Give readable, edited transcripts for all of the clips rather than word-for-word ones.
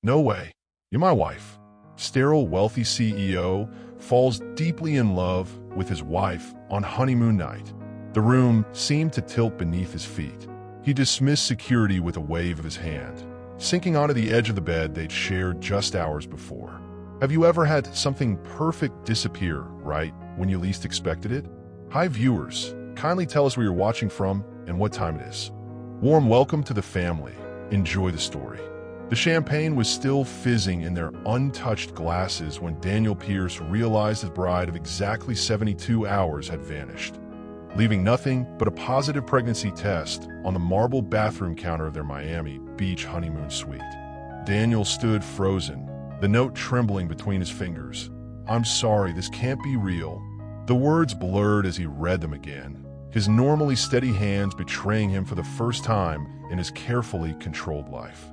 No way. You're my wife. Sterile, wealthy CEO falls deeply in love with his wife on honeymoon night. The room seemed to tilt beneath his feet. He dismissed security with a wave of his hand, sinking onto the edge of the bed they'd shared just hours before. Have you ever had something perfect disappear right when you least expected it? Hi viewers, kindly tell us where you're watching from and what time it is. Warm welcome to the family. Enjoy the story. The champagne was still fizzing in their untouched glasses when Daniel Pierce realized his bride of exactly 72 hours had vanished, leaving nothing but a positive pregnancy test on the marble bathroom counter of their Miami Beach honeymoon suite. Daniel stood frozen, the note trembling between his fingers. "I'm sorry, this can't be real." The words blurred as he read them again, his normally steady hands betraying him for the first time in his carefully controlled life.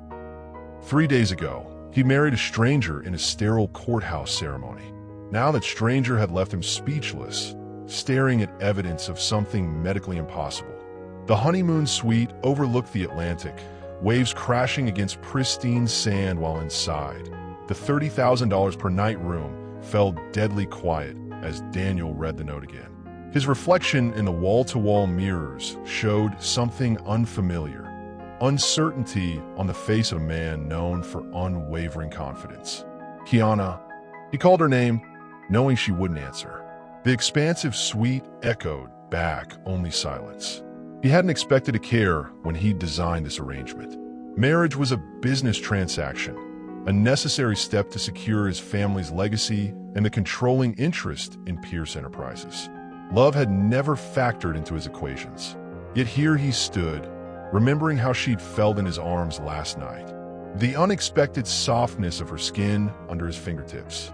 3 days ago, he married a stranger in a sterile courthouse ceremony. Now that stranger had left him speechless, staring at evidence of something medically impossible. The honeymoon suite overlooked the Atlantic, waves crashing against pristine sand while inside. The $30,000 per night room fell deadly quiet as Daniel read the note again. His reflection in the wall-to-wall mirrors showed something unfamiliar. Uncertainty on the face of a man known for unwavering confidence. Kiana. He called her name, knowing she wouldn't answer. The expansive suite echoed back only silence. He hadn't expected to care when he designed this arrangement. Marriage was a business transaction, a necessary step to secure his family's legacy and the controlling interest in Pierce Enterprises. Love had never factored into his equations. Yet here he stood, remembering how she'd felt in his arms last night. The unexpected softness of her skin under his fingertips.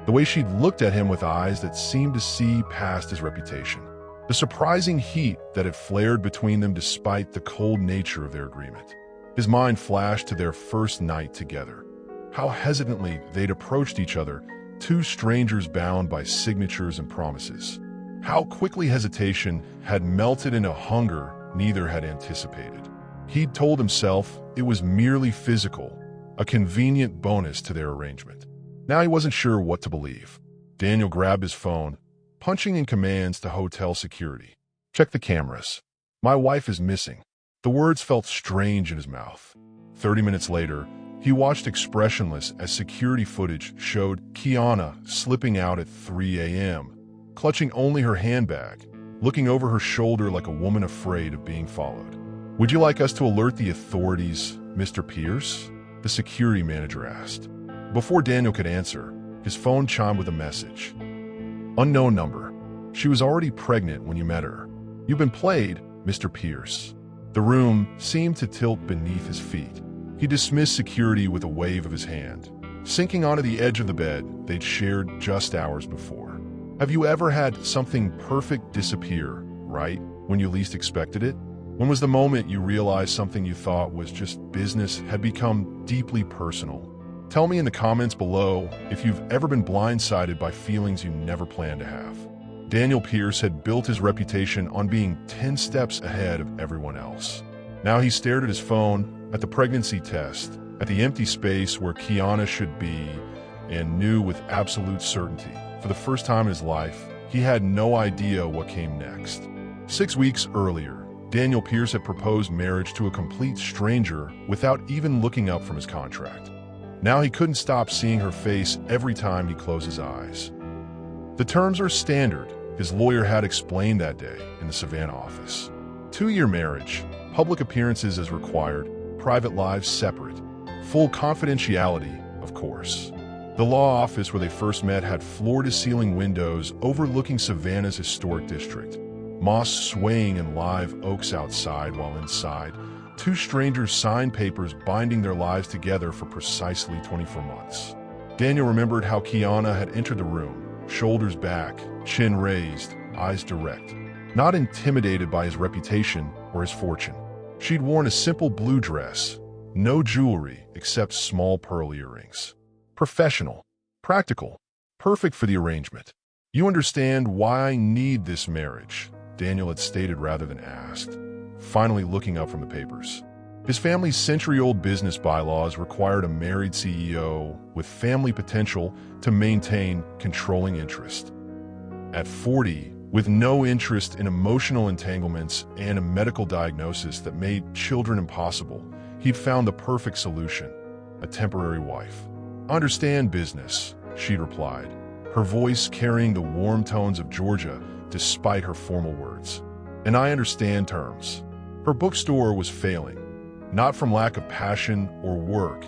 The way she'd looked at him with eyes that seemed to see past his reputation. The surprising heat that had flared between them despite the cold nature of their agreement. His mind flashed to their first night together. How hesitantly they'd approached each other, two strangers bound by signatures and promises. How quickly hesitation had melted into hunger neither had anticipated. He'd told himself it was merely physical, a convenient bonus to their arrangement. Now he wasn't sure what to believe. Daniel grabbed his phone, punching in commands to hotel security. "Check the cameras. My wife is missing." The words felt strange in his mouth. 30 minutes later, he watched expressionless as security footage showed Kiana slipping out at 3 a.m., clutching only her handbag, looking over her shoulder like a woman afraid of being followed. "Would you like us to alert the authorities, Mr. Pierce?" the security manager asked. Before Daniel could answer, his phone chimed with a message. "Unknown number. She was already pregnant when you met her. You've been played, Mr. Pierce." The room seemed to tilt beneath his feet. He dismissed security with a wave of his hand, sinking onto the edge of the bed they'd shared just hours before. Have you ever had something perfect disappear right when you least expected it? When was the moment you realized something you thought was just business had become deeply personal? Tell me in the comments below if you've ever been blindsided by feelings you never planned to have. Daniel Pierce had built his reputation on being 10 steps ahead of everyone else. Now he stared at his phone, at the pregnancy test, at the empty space where Kiana should be, and knew with absolute certainty, for the first time in his life, he had no idea what came next. 6 weeks earlier, Daniel Pierce had proposed marriage to a complete stranger without even looking up from his contract. Now he couldn't stop seeing her face every time he closed his eyes. The terms are standard, his lawyer had explained that day in the Savannah office. 2-year marriage, public appearances as required, private lives separate. Full confidentiality, of course. The law office where they first met had floor-to-ceiling windows overlooking Savannah's historic district. Moss swaying in live oaks outside, while inside, two strangers signed papers binding their lives together for precisely 24 months. Daniel remembered how Kiana had entered the room, shoulders back, chin raised, eyes direct. Not intimidated by his reputation or his fortune. She'd worn a simple blue dress, no jewelry except small pearl earrings. Professional, practical, perfect for the arrangement. "You understand why I need this marriage," Daniel had stated rather than asked, finally looking up from the papers. His family's century-old business bylaws required a married CEO with family potential to maintain controlling interest. At 40, with no interest in emotional entanglements and a medical diagnosis that made children impossible, he'd found the perfect solution: a temporary wife. "Understand business," she'd replied, her voice carrying the warm tones of Georgia despite her formal words. "And I understand terms." Her bookstore was failing, not from lack of passion or work,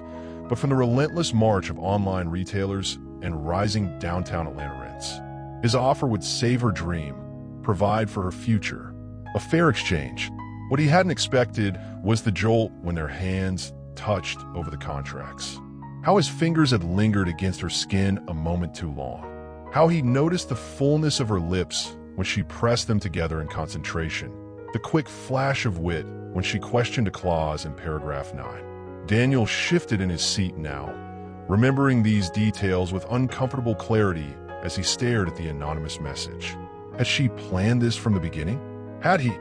but from the relentless march of online retailers and rising downtown Atlanta rents. His offer would save her dream, provide for her future. A fair exchange. What he hadn't expected was the jolt when their hands touched over the contracts. How his fingers had lingered against her skin a moment too long. How he noticed the fullness of her lips when she pressed them together in concentration. The quick flash of wit when she questioned a clause in paragraph 9. Daniel shifted in his seat now, remembering these details with uncomfortable clarity as he stared at the anonymous message. Had she planned this from the beginning? Had he,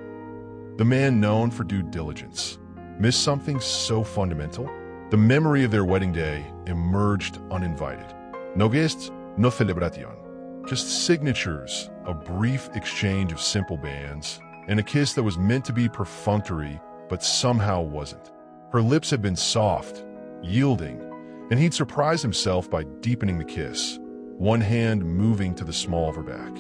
the man known for due diligence, missed something so fundamental? The memory of their wedding day emerged uninvited. No guests, no celebración. Just signatures, a brief exchange of simple bands, and a kiss that was meant to be perfunctory but somehow wasn't. Her lips had been soft, yielding, and he'd surprised himself by deepening the kiss, one hand moving to the small of her back.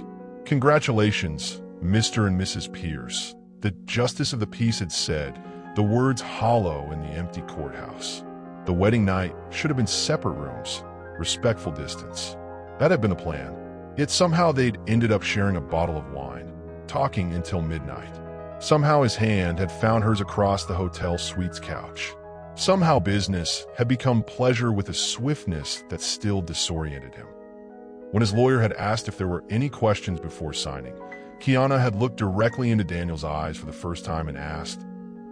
"Congratulations, Mr. and Mrs. Pierce," the justice of the peace had said, the words hollow in the empty courthouse. The wedding night should have been separate rooms, respectful distance. That had been the plan. Yet somehow they'd ended up sharing a bottle of wine, talking until midnight. Somehow his hand had found hers across the hotel suite's couch. Somehow business had become pleasure with a swiftness that still disoriented him. When his lawyer had asked if there were any questions before signing, Kiana had looked directly into Daniel's eyes for the first time and asked,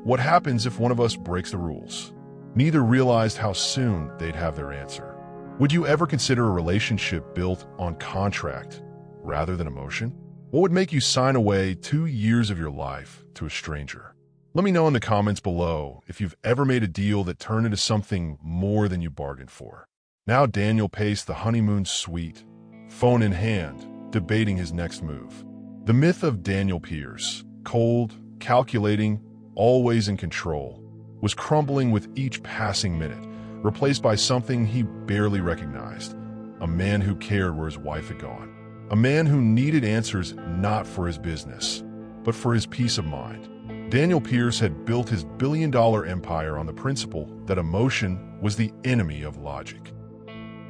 "What happens if one of us breaks the rules?" Neither realized how soon they'd have their answer. Would you ever consider a relationship built on contract rather than emotion? What would make you sign away 2 years of your life to a stranger? Let me know in the comments below if you've ever made a deal that turned into something more than you bargained for. Now Daniel paced the honeymoon suite, phone in hand, debating his next move. The myth of Daniel Pierce, cold, calculating, always in control, was crumbling with each passing minute, replaced by something he barely recognized: a man who cared where his wife had gone. A man who needed answers not for his business, but for his peace of mind. Daniel Pierce had built his billion-dollar empire on the principle that emotion was the enemy of logic.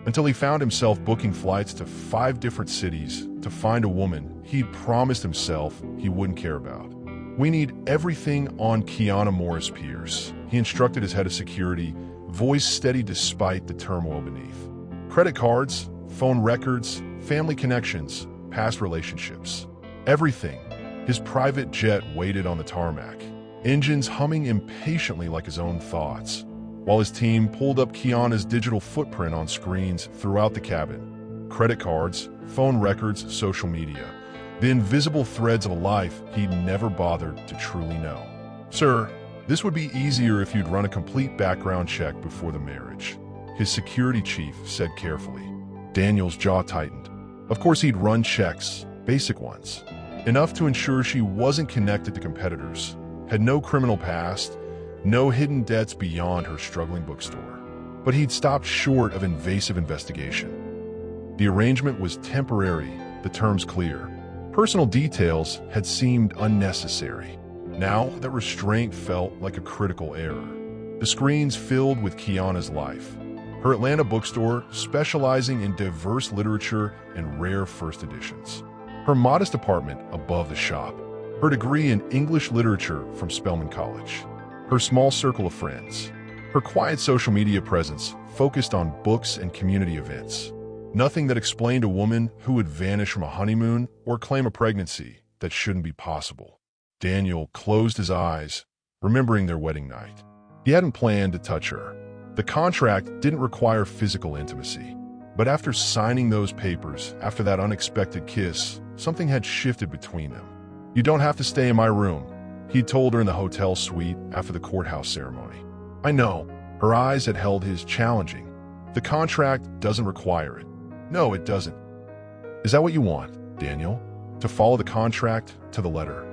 Until he found himself booking flights to 5 different cities to find a woman he'd promised himself he wouldn't care about. "We need everything on Kiana Morris Pierce," he instructed his head of security, voice steady despite the turmoil beneath. "Credit cards, phone records, family connections, past relationships. Everything." His private jet waited on the tarmac, engines humming impatiently like his own thoughts, while his team pulled up Kiana's digital footprint on screens throughout the cabin. Credit cards, phone records, social media. The invisible threads of a life he'd never bothered to truly know. "Sir, this would be easier if you'd run a complete background check before the marriage," his security chief said carefully. Daniel's jaw tightened. Of course he'd run checks, basic ones. Enough to ensure she wasn't connected to competitors, had no criminal past, no hidden debts beyond her struggling bookstore. But he'd stopped short of invasive investigation. The arrangement was temporary, the terms clear. Personal details had seemed unnecessary. Now that restraint felt like a critical error. The screens filled with Kiana's life. Her Atlanta bookstore specializing in diverse literature and rare first editions. Her modest apartment above the shop. Her degree in English literature from Spelman College. Her small circle of friends. Her quiet social media presence focused on books and community events. Nothing that explained a woman who would vanish from a honeymoon or claim a pregnancy that shouldn't be possible. Daniel closed his eyes, remembering their wedding night. He hadn't planned to touch her. The contract didn't require physical intimacy. But after signing those papers, after that unexpected kiss, something had shifted between them. "You don't have to stay in my room," He'd told her in the hotel suite after the courthouse ceremony. I know. Her eyes had held his, challenging. The contract doesn't require it. No, it doesn't. Is that what you want, Daniel? To follow the contract to the letter?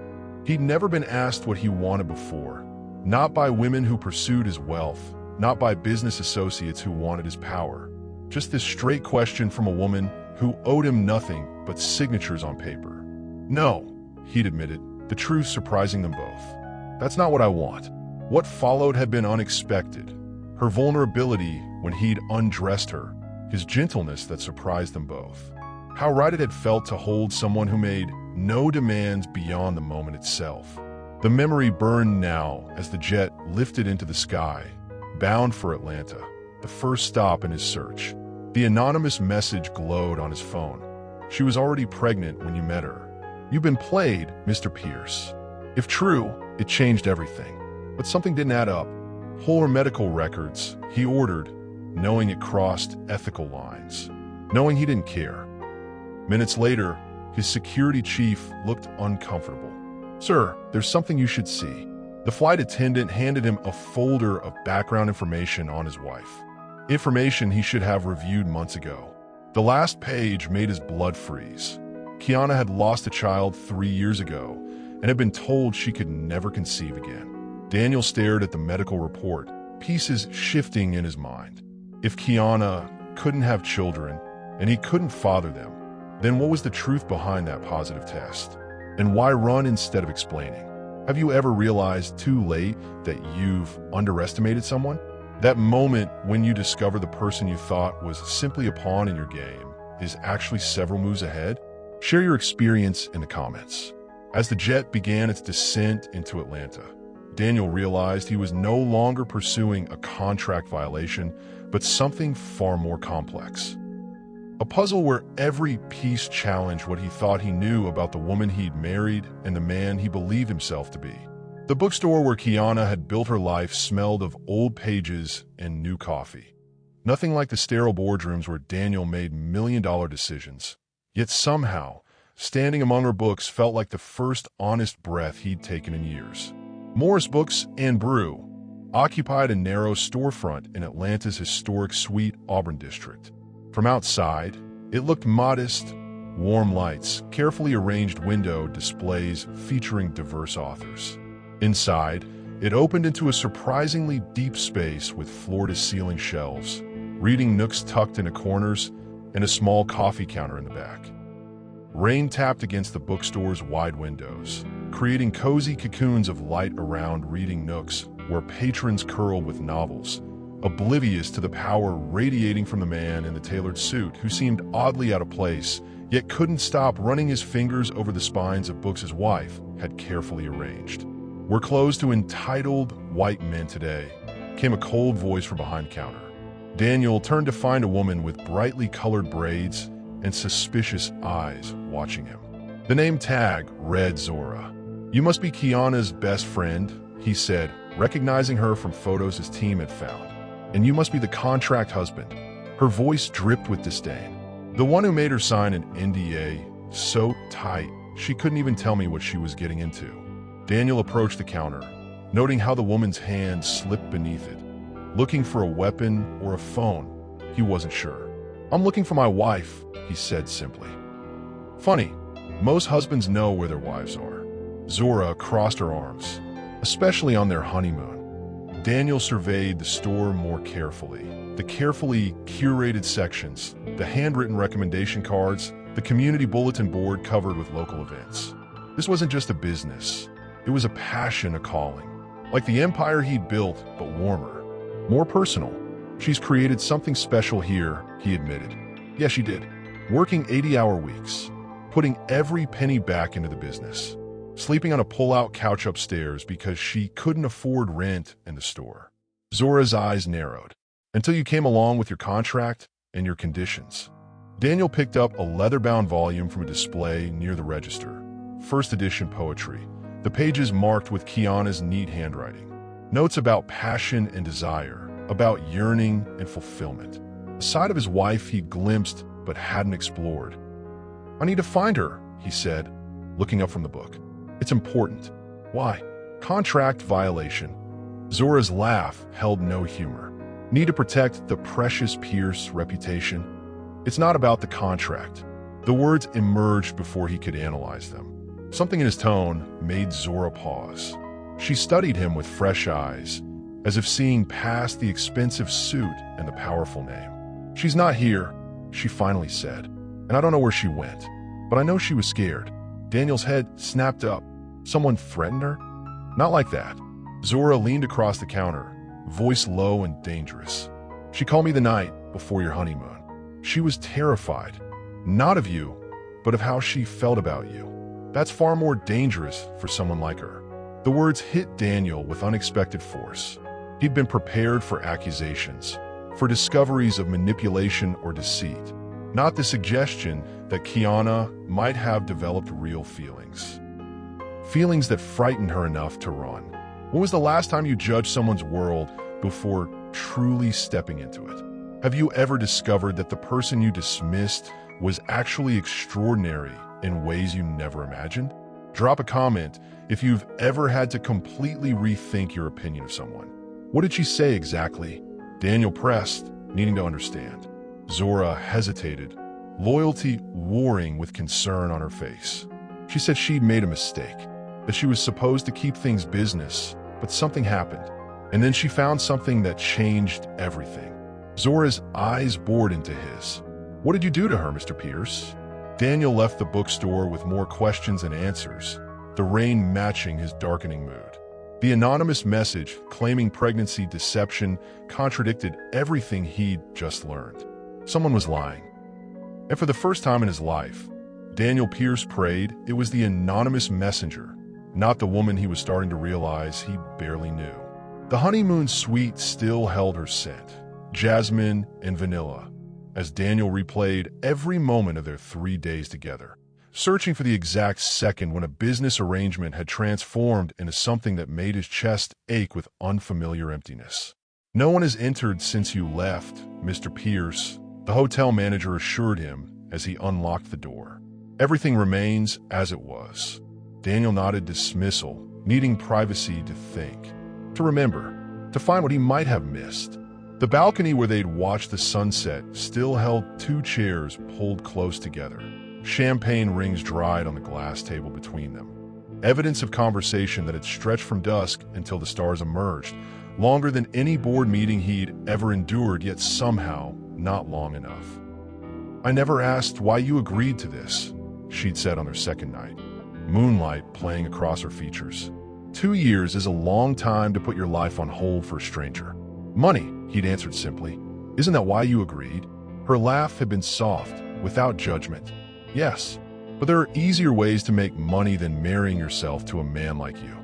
He'd never been asked what he wanted before. Not by women who pursued his wealth, not by business associates who wanted his power. Just this straight question from a woman who owed him nothing but signatures on paper. No, he'd admitted, the truth surprising them both. That's not what I want. What followed had been unexpected. Her vulnerability when he'd undressed her, his gentleness that surprised them both. How right it had felt to hold someone who made no demands beyond the moment itself. The memory burned now as the jet lifted into the sky, bound for Atlanta, the first stop in his search. The anonymous message glowed on his phone. She was already pregnant when you met her. You've been played, Mr. Pierce. If true, it changed everything. But something didn't add up. Pull her medical records, he ordered, knowing it crossed ethical lines, knowing he didn't care. Minutes later, his security chief looked uncomfortable. Sir, there's something you should see. The flight attendant handed him a folder of background information on his wife. Information he should have reviewed months ago. The last page made his blood freeze. Kiana had lost a child 3 years ago and had been told she could never conceive again. Daniel stared at the medical report, pieces shifting in his mind. If Kiana couldn't have children and he couldn't father them, then what was the truth behind that positive test? And why run instead of explaining? Have you ever realized too late that you've underestimated someone? That moment when you discover the person you thought was simply a pawn in your game is actually several moves ahead? Share your experience in the comments. As the jet began its descent into Atlanta, Daniel realized he was no longer pursuing a contract violation, but something far more complex. A puzzle where every piece challenged what he thought he knew about the woman he'd married and the man he believed himself to be. The bookstore where Kiana had built her life smelled of old pages and new coffee. Nothing like the sterile boardrooms where Daniel made million-dollar decisions. Yet somehow, standing among her books felt like the first honest breath he'd taken in years. Morris Books and Brew occupied a narrow storefront in Atlanta's historic Sweet Auburn district. From outside, it looked modest, warm lights, carefully arranged window displays featuring diverse authors. Inside, it opened into a surprisingly deep space with floor-to-ceiling shelves, reading nooks tucked into corners, and a small coffee counter in the back. Rain tapped against the bookstore's wide windows, creating cozy cocoons of light around reading nooks where patrons curled with novels, oblivious to the power radiating from the man in the tailored suit who seemed oddly out of place, yet couldn't stop running his fingers over the spines of books his wife had carefully arranged. "We're closed to entitled white men today," came a cold voice from behind the counter. Daniel turned to find a woman with brightly colored braids and suspicious eyes watching him. The name tag read Zora. "You must be Kiana's best friend," he said, recognizing her from photos his team had found. "And you must be the contract husband." Her voice dripped with disdain. "The one who made her sign an NDA so tight she couldn't even tell me what she was getting into." Daniel approached the counter, noting how the woman's hand slipped beneath it. Looking for a weapon or a phone, he wasn't sure. "I'm looking for my wife," he said simply. Funny, most husbands know where their wives are. Zora crossed her arms, especially on their honeymoon. Daniel surveyed the store more carefully. The carefully curated sections, the handwritten recommendation cards, the community bulletin board covered with local events. This wasn't just a business. It was a passion, a calling. Like the empire he'd built, but warmer, more personal. "She's created something special here," he admitted. Yeah, she did. Working 80-hour weeks, putting every penny back into the business. Sleeping on a pull-out couch upstairs because she couldn't afford rent in the store. Zora's eyes narrowed. "Until you came along with your contract and your conditions." Daniel picked up a leather-bound volume from a display near the register. First edition poetry. The pages marked with Kiana's neat handwriting. Notes about passion and desire, about yearning and fulfillment. A side of his wife he'd glimpsed but hadn't explored. "I need to find her," he said, looking up from the book. "It's important." "Why?" Contract violation. Zora's laugh held no humor. Need to protect the precious Pierce reputation? It's not about the contract. The words emerged before he could analyze them. Something in his tone made Zora pause. She studied him with fresh eyes, as if seeing past the expensive suit and the powerful name. "She's not here," she finally said, "and I don't know where she went, but I know she was scared." Daniel's head snapped up. Someone threatened her? Not like that. Zora leaned across the counter, voice low and dangerous. "She called me the night before your honeymoon. She was terrified, not of you, but of how she felt about you. That's far more dangerous for someone like her." The words hit Daniel with unexpected force. He'd been prepared for accusations, for discoveries of manipulation or deceit, not the suggestion that Kiana might have developed real feelings. Feelings that frightened her enough to run. When was the last time you judged someone's world before truly stepping into it? Have you ever discovered that the person you dismissed was actually extraordinary in ways you never imagined? Drop a comment if you've ever had to completely rethink your opinion of someone. What did she say exactly? Daniel pressed, needing to understand. Zora hesitated, loyalty warring with concern on her face. She said she'd made a mistake, that she was supposed to keep things business, but something happened. And then she found something that changed everything. Zora's eyes bored into his. "What did you do to her, Mr. Pierce?" Daniel left the bookstore with more questions than answers, the rain matching his darkening mood. The anonymous message claiming pregnancy deception contradicted everything he'd just learned. Someone was lying. And for the first time in his life, Daniel Pierce prayed it was the anonymous messenger, not the woman he was starting to realize he barely knew. The honeymoon suite still held her scent, jasmine and vanilla, as Daniel replayed every moment of their 3 days together, searching for the exact second when a business arrangement had transformed into something that made his chest ache with unfamiliar emptiness. "No one has entered since you left, Mr. Pierce," the hotel manager assured him as he unlocked the door. "Everything remains as it was." Daniel nodded dismissal, needing privacy to think, to remember, to find what he might have missed. The balcony where they'd watched the sunset still held 2 chairs pulled close together. Champagne rings dried on the glass table between them. Evidence of conversation that had stretched from dusk until the stars emerged, longer than any board meeting he'd ever endured, yet somehow not long enough. "I never asked why you agreed to this," she'd said on their second night, moonlight playing across her features. 2 years is a long time to put your life on hold for a stranger." "Money," he'd answered simply. "Isn't that why you agreed?" Her laugh had been soft, without judgment. "Yes, but there are easier ways to make money than marrying yourself to a man like you."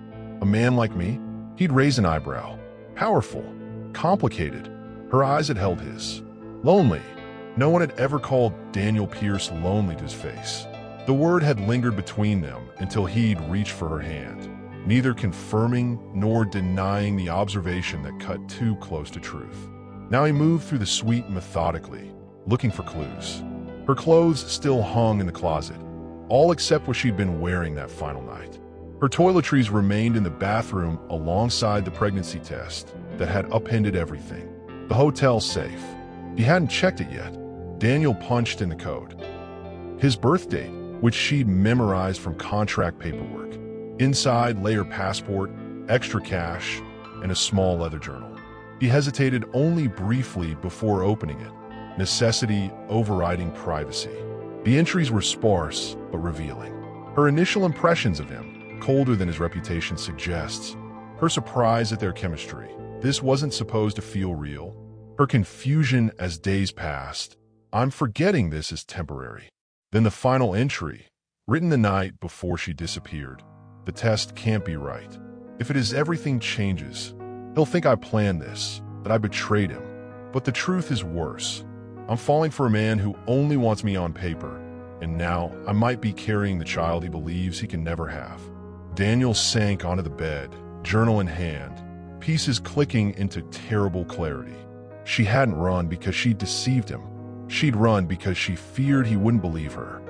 "A man like me?" He'd raised an eyebrow. "Powerful, complicated." Her eyes had held his. "Lonely." No one had ever called Daniel Pierce lonely to his face. The word had lingered between them until he'd reached for her hand, neither confirming nor denying the observation that cut too close to truth. Now he moved through the suite methodically, looking for clues. Her clothes still hung in the closet, all except what she'd been wearing that final night. Her toiletries remained in the bathroom alongside the pregnancy test that had upended everything. The hotel safe. He hadn't checked it yet. Daniel punched in the code. His birth date, which she'd memorized from contract paperwork. Inside lay her passport, extra cash, and a small leather journal. He hesitated only briefly before opening it, necessity overriding privacy. The entries were sparse but revealing. Her initial impressions of him, colder than his reputation suggests. Her surprise at their chemistry. This wasn't supposed to feel real. Her confusion as days passed. "I'm forgetting this is temporary." Then the final entry, written the night before she disappeared. "The test can't be right. If it is, everything changes. He'll think I planned this, that I betrayed him. But the truth is worse. I'm falling for a man who only wants me on paper, and now I might be carrying the child he believes he can never have." Daniel sank onto the bed, journal in hand, pieces clicking into terrible clarity. She hadn't run because she'd deceived him. She'd run because she feared he wouldn't believe her.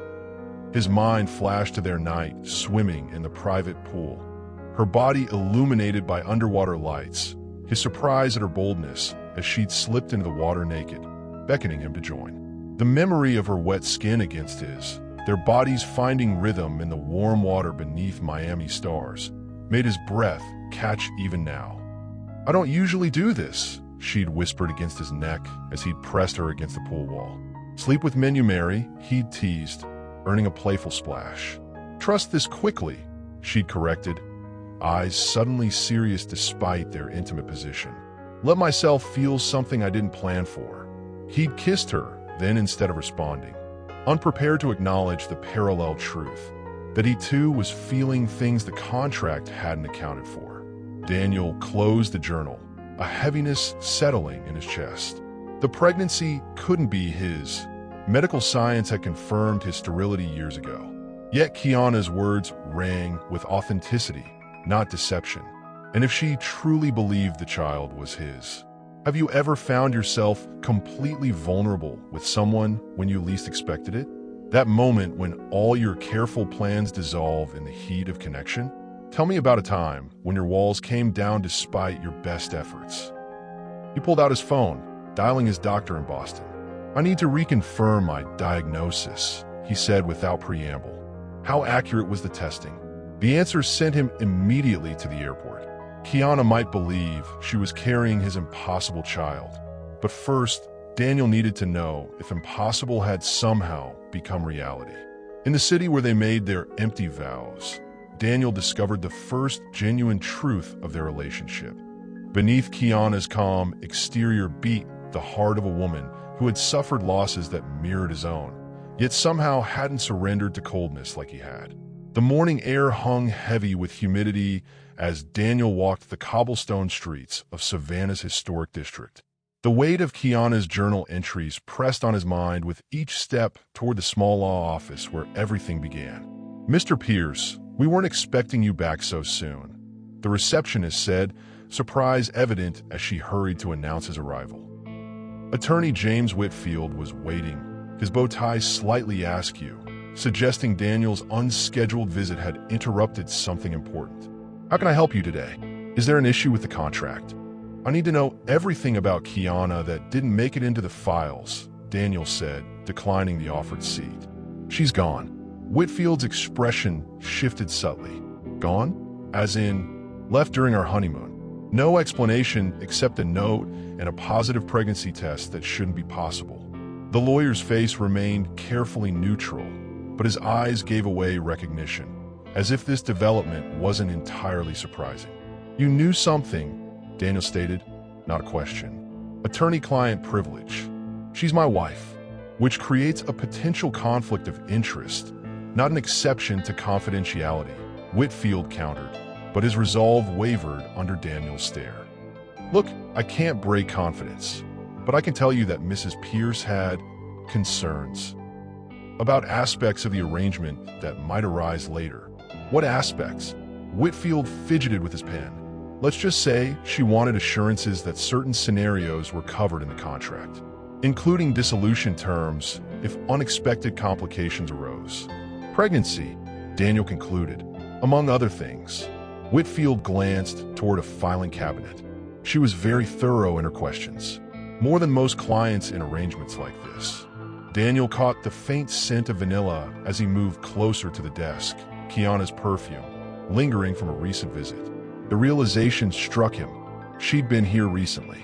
His mind flashed to their night, swimming in the private pool. her body illuminated by underwater lights, his surprise at her boldness as she'd slipped into the water naked, beckoning him to join. The memory of her wet skin against his, their bodies finding rhythm in the warm water beneath Miami stars, made his breath catch even now. "I don't usually do this," she'd whispered against his neck as he'd pressed her against the pool wall. "Sleep with men you marry," he'd teased, earning a playful splash. "Trust this quickly," she'd corrected, eyes suddenly serious despite their intimate position. "Let myself feel something I didn't plan for." He'd kissed her, then instead of responding, unprepared to acknowledge the parallel truth, that he too was feeling things the contract hadn't accounted for. Daniel closed the journal, a heaviness settling in his chest. The pregnancy couldn't be his. Medical science had confirmed his sterility years ago. Yet Kiana's words rang with authenticity, not deception. And if she truly believed the child was his, have you ever found yourself completely vulnerable with someone when you least expected it? That moment when all your careful plans dissolve in the heat of connection? Tell me about a time when your walls came down despite your best efforts. He pulled out his phone, dialing his doctor in Boston. "I need to reconfirm my diagnosis," he said without preamble. How accurate was the testing? The answer sent him immediately to the airport. Kiana might believe she was carrying his impossible child, but first, Daniel needed to know if impossible had somehow become reality. In the city where they made their empty vows, Daniel discovered the first genuine truth of their relationship. Beneath Kiana's calm exterior beat the heart of a woman who had suffered losses that mirrored his own, yet somehow hadn't surrendered to coldness like he had. The morning air hung heavy with humidity as Daniel walked the cobblestone streets of Savannah's historic district. The weight of Kiana's journal entries pressed on his mind with each step toward the small law office where everything began. "Mr. Pierce, we weren't expecting you back so soon," the receptionist said, surprise evident as she hurried to announce his arrival. Attorney James Whitfield was waiting, his bow tie slightly askew, suggesting Daniel's unscheduled visit had interrupted something important. "How can I help you today? Is there an issue with the contract?" "I need to know everything about Kiana that didn't make it into the files," Daniel said, declining the offered seat. "She's gone." Whitfield's expression shifted subtly. "Gone? As in, left during our honeymoon. No explanation except a note and a positive pregnancy test that shouldn't be possible." The lawyer's face remained carefully neutral, but his eyes gave away recognition, as if this development wasn't entirely surprising. "You knew something," Daniel stated, not a question. "Attorney-client privilege. She's my wife," which creates a potential conflict of interest, not an exception to confidentiality, Whitfield countered, but his resolve wavered under Daniel's stare. "Look, I can't break confidence, but I can tell you that Mrs. Pierce had concerns about aspects of the arrangement that might arise later." "What aspects?" Whitfield fidgeted with his pen. "Let's just say she wanted assurances that certain scenarios were covered in the contract, including dissolution terms if unexpected complications arose. Pregnancy," Daniel concluded, "among other things." Whitfield glanced toward a filing cabinet. She was very thorough in her questions, more than most clients in arrangements like this. Daniel caught the faint scent of vanilla as he moved closer to the desk, Kiana's perfume, lingering from a recent visit. The realization struck him. She'd been here recently,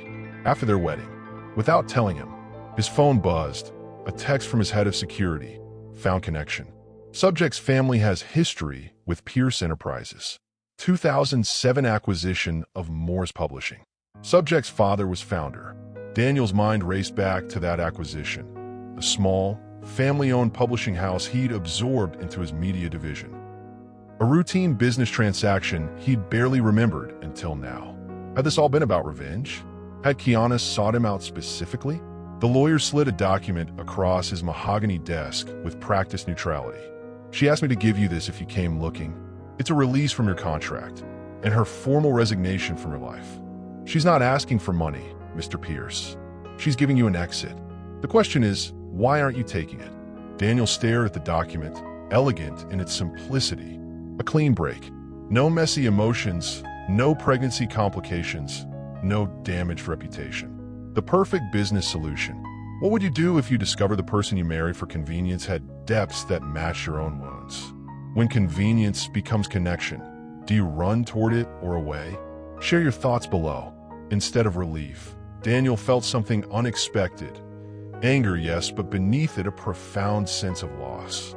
after their wedding. Without telling him, his phone buzzed. A text from his head of security. Found connection. Subject's family has history with Pierce Enterprises. 2007 acquisition of Morse Publishing. Subject's father was founder. Daniel's mind raced back to that acquisition, a small, family-owned publishing house he'd absorbed into his media division. A routine business transaction he'd barely remembered until now. Had this all been about revenge? Had Kiana sought him out specifically? The lawyer slid a document across his mahogany desk with practiced neutrality. "She asked me to give you this if you came looking. It's a release from your contract, and her formal resignation from your life. She's not asking for money, Mr. Pierce. She's giving you an exit. The question is, why aren't you taking it?" Daniel stared at the document, elegant in its simplicity. A clean break. No messy emotions, no pregnancy complications, no damaged reputation. The perfect business solution. What would you do if you discover the person you married for convenience had depths that match your own wounds? When convenience becomes connection, do you run toward it or away? Share your thoughts below. Instead of relief, Daniel felt something unexpected. Anger, yes, but beneath it a profound sense of loss.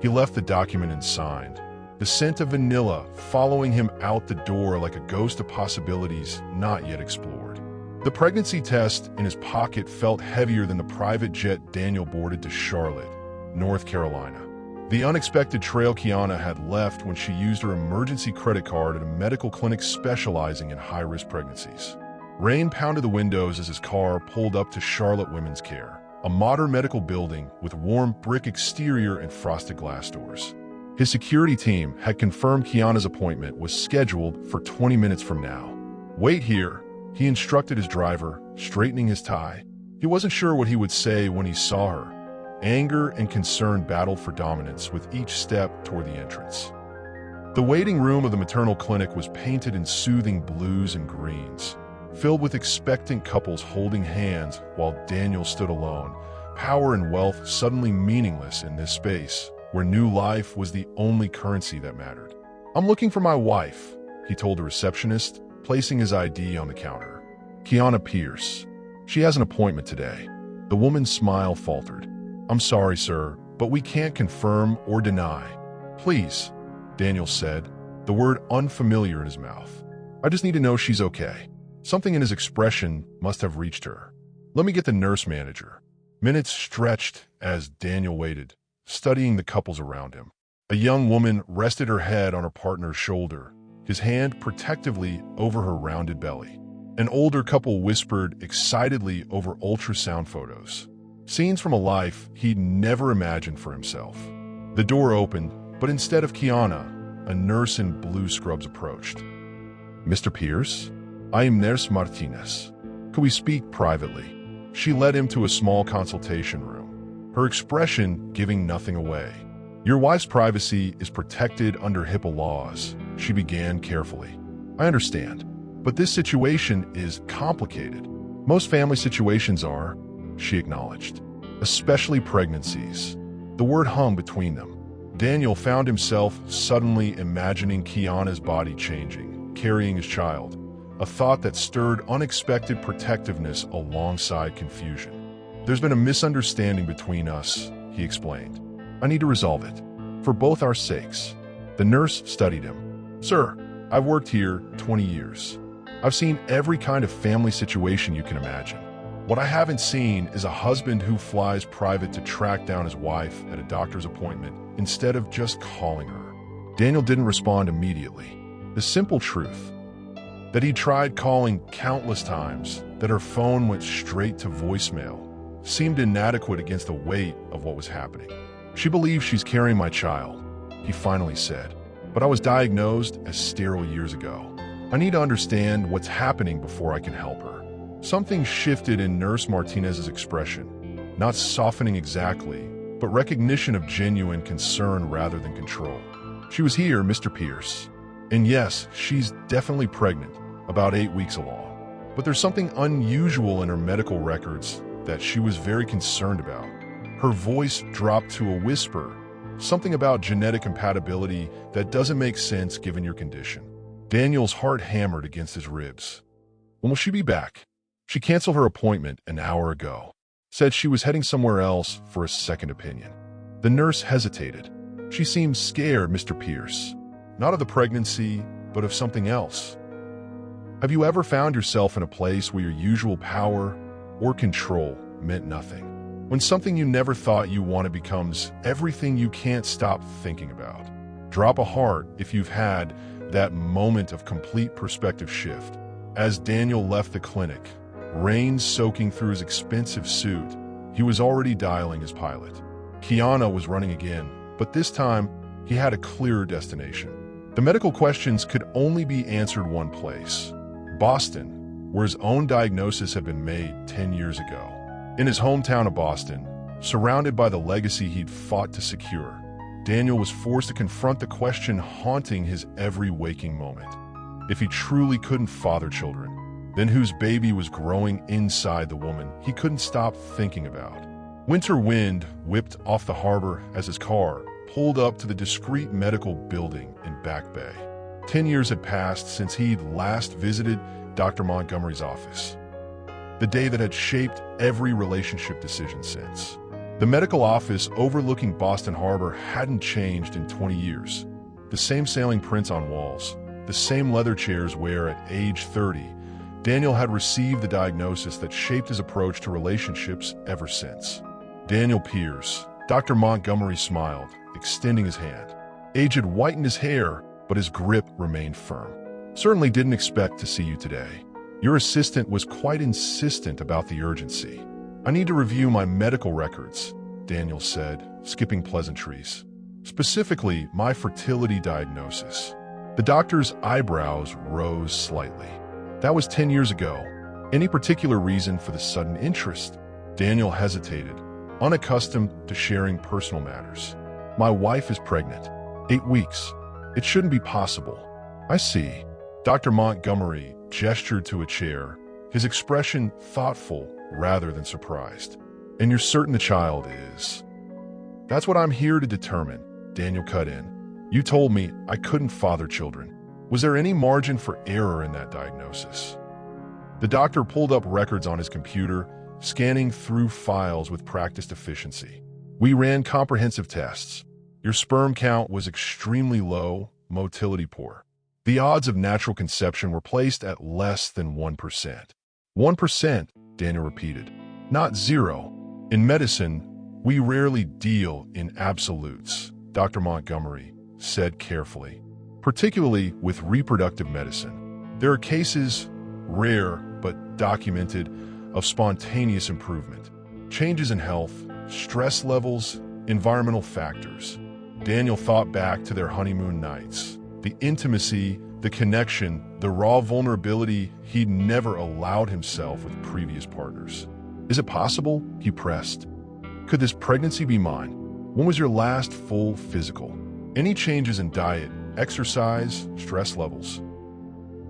He left the document and signed, the scent of vanilla following him out the door like a ghost of possibilities not yet explored. The pregnancy test in his pocket felt heavier than the private jet Daniel boarded to Charlotte, North Carolina. The unexpected trail Kiana had left when she used her emergency credit card at a medical clinic specializing in high-risk pregnancies. Rain pounded the windows as his car pulled up to Charlotte Women's Care, a modern medical building with warm brick exterior and frosted glass doors. His security team had confirmed Kiana's appointment was scheduled for 20 minutes from now. "Wait here," he instructed his driver, straightening his tie. He wasn't sure what he would say when he saw her. Anger and concern battled for dominance with each step toward the entrance. The waiting room of the maternal clinic was painted in soothing blues and greens, filled with expectant couples holding hands while Daniel stood alone, power and wealth suddenly meaningless in this space where new life was the only currency that mattered. "I'm looking for my wife," he told the receptionist, placing his ID on the counter. "Kiana Pierce. She has an appointment today." The woman's smile faltered. "I'm sorry, sir, but we can't confirm or deny." "Please," Daniel said, the word unfamiliar in his mouth. "I just need to know she's okay." Something in his expression must have reached her. "Let me get the nurse manager." Minutes stretched as Daniel waited, studying the couples around him. A young woman rested her head on her partner's shoulder, his hand protectively over her rounded belly. An older couple whispered excitedly over ultrasound photos. Scenes from a life he'd never imagined for himself. The door opened, but instead of Kiana, a nurse in blue scrubs approached. "Mr. Pierce? I am Nurse Martinez. Could we speak privately?" She led him to a small consultation room, her expression giving nothing away. "Your wife's privacy is protected under HIPAA laws," she began carefully. "I understand, but this situation is complicated. Most family situations are," she acknowledged, "especially pregnancies." The word hung between them. Daniel found himself suddenly imagining Kiana's body changing, carrying his child, a thought that stirred unexpected protectiveness alongside confusion. "There's been a misunderstanding between us," he explained. "I need to resolve it, for both our sakes." The nurse studied him. "Sir, I've worked here 20 years. I've seen every kind of family situation you can imagine. What I haven't seen is a husband who flies private to track down his wife at a doctor's appointment instead of just calling her." Daniel didn't respond immediately. The simple truth that he tried calling countless times, that her phone went straight to voicemail, seemed inadequate against the weight of what was happening. "She believes she's carrying my child," he finally said, "but I was diagnosed as sterile years ago. I need to understand what's happening before I can help her." Something shifted in Nurse Martinez's expression, not softening exactly, but recognition of genuine concern rather than control. "She was here, Mr. Pierce. And yes, she's definitely pregnant, about 8 weeks along. But there's something unusual in her medical records that she was very concerned about." Her voice dropped to a whisper, something about genetic compatibility that doesn't make sense given your condition. Daniel's heart hammered against his ribs. "When will she be back?" "She canceled her appointment an hour ago. Said she was heading somewhere else for a second opinion." The nurse hesitated. "She seemed scared, Mr. Pierce. Not of the pregnancy, but of something else." Have you ever found yourself in a place where your usual power or control meant nothing? When something you never thought you wanted becomes everything you can't stop thinking about. Drop a heart if you've had that moment of complete perspective shift. As Daniel left the clinic, rain soaking through his expensive suit, he was already dialing his pilot. Kiana was running again, but this time he had a clearer destination. The medical questions could only be answered one place: Boston, where his own diagnosis had been made 10 years ago. In his hometown of Boston, surrounded by the legacy he'd fought to secure, Daniel was forced to confront the question haunting his every waking moment. If he truly couldn't father children, then whose baby was growing inside the woman he couldn't stop thinking about? Winter wind whipped off the harbor as his car pulled up to the discreet medical building in Back Bay. 10 years had passed since he'd last visited Dr. Montgomery's office, the day that had shaped every relationship decision since. The medical office overlooking Boston Harbor hadn't changed in 20 years. The same sailing prints on walls, the same leather chairs where, at age 30, Daniel had received the diagnosis that shaped his approach to relationships ever since. Daniel Pierce. Dr. Montgomery smiled, extending his hand. Age had whitened his hair, but his grip remained firm. Certainly didn't expect to see you today. Your assistant was quite insistent about the urgency. I need to review my medical records, Daniel said, skipping pleasantries. Specifically, my fertility diagnosis. The doctor's eyebrows rose slightly. That was 10 years ago. Any particular reason for the sudden interest? Daniel hesitated, unaccustomed to sharing personal matters. My wife is pregnant. 8 weeks. It shouldn't be possible. I see. Dr. Montgomery gestured to a chair, his expression thoughtful rather than surprised. And you're certain the child is? That's what I'm here to determine, Daniel cut in. You told me I couldn't father children. Was there any margin for error in that diagnosis? The doctor pulled up records on his computer, scanning through files with practiced efficiency. We ran comprehensive tests. Your sperm count was extremely low, motility poor. The odds of natural conception were placed at less than 1%. 1%, Daniel repeated. Not zero. In medicine, we rarely deal in absolutes, Dr. Montgomery said carefully. Particularly with reproductive medicine. There are cases, rare but documented, of spontaneous improvement. Changes in health, stress levels, environmental factors. Daniel thought back to their honeymoon nights. The intimacy, the connection, the raw vulnerability he'd never allowed himself with previous partners. Is it possible? He pressed. Could this pregnancy be mine? When was your last full physical? Any changes in diet, exercise, stress levels?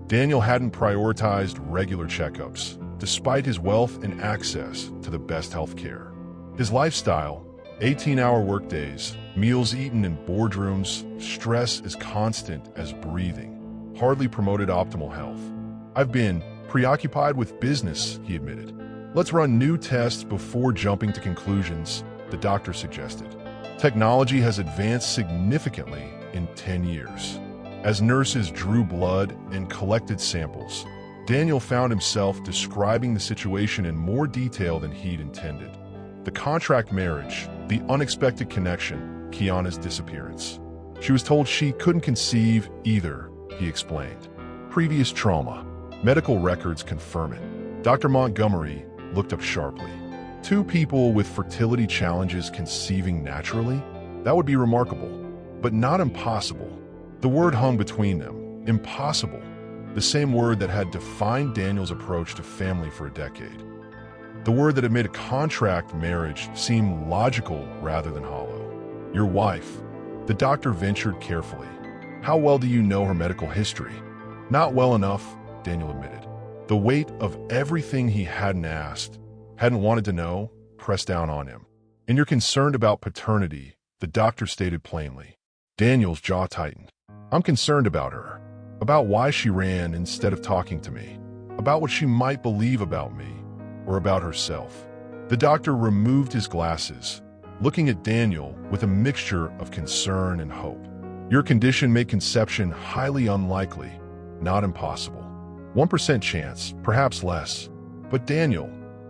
Daniel hadn't prioritized regular checkups, despite his wealth and access to the best health care. His lifestyle, 18-hour workdays, meals eaten in boardrooms, stress as constant as breathing, hardly promoted optimal health. I've been preoccupied with business, he admitted. Let's run new tests before jumping to conclusions, the doctor suggested. Technology has advanced significantly in 10 years. As nurses drew blood and collected samples, Daniel found himself describing the situation in more detail than he'd intended. The contract marriage, the unexpected connection, Kiana's disappearance. She was told she couldn't conceive either, he explained. Previous trauma. Medical records confirm it. Dr. Montgomery looked up sharply. 2 people with fertility challenges conceiving naturally? That would be remarkable, but not impossible. The word hung between them. Impossible. The same word that had defined Daniel's approach to family for a decade. The word that had made a contract marriage seem logical rather than hollow. Your wife. The doctor ventured carefully. How well do you know her medical history? Not well enough, Daniel admitted. The weight of everything he hadn't asked, hadn't wanted to know, pressed down on him. And you're concerned about paternity, the doctor stated plainly. Daniel's jaw tightened. I'm concerned about her. About why she ran instead of talking to me. About what she might believe about me, or about herself. The doctor removed his glasses, looking at Daniel with a mixture of concern and hope. Your condition made conception highly unlikely, not impossible. 1% chance, perhaps less. But Daniel,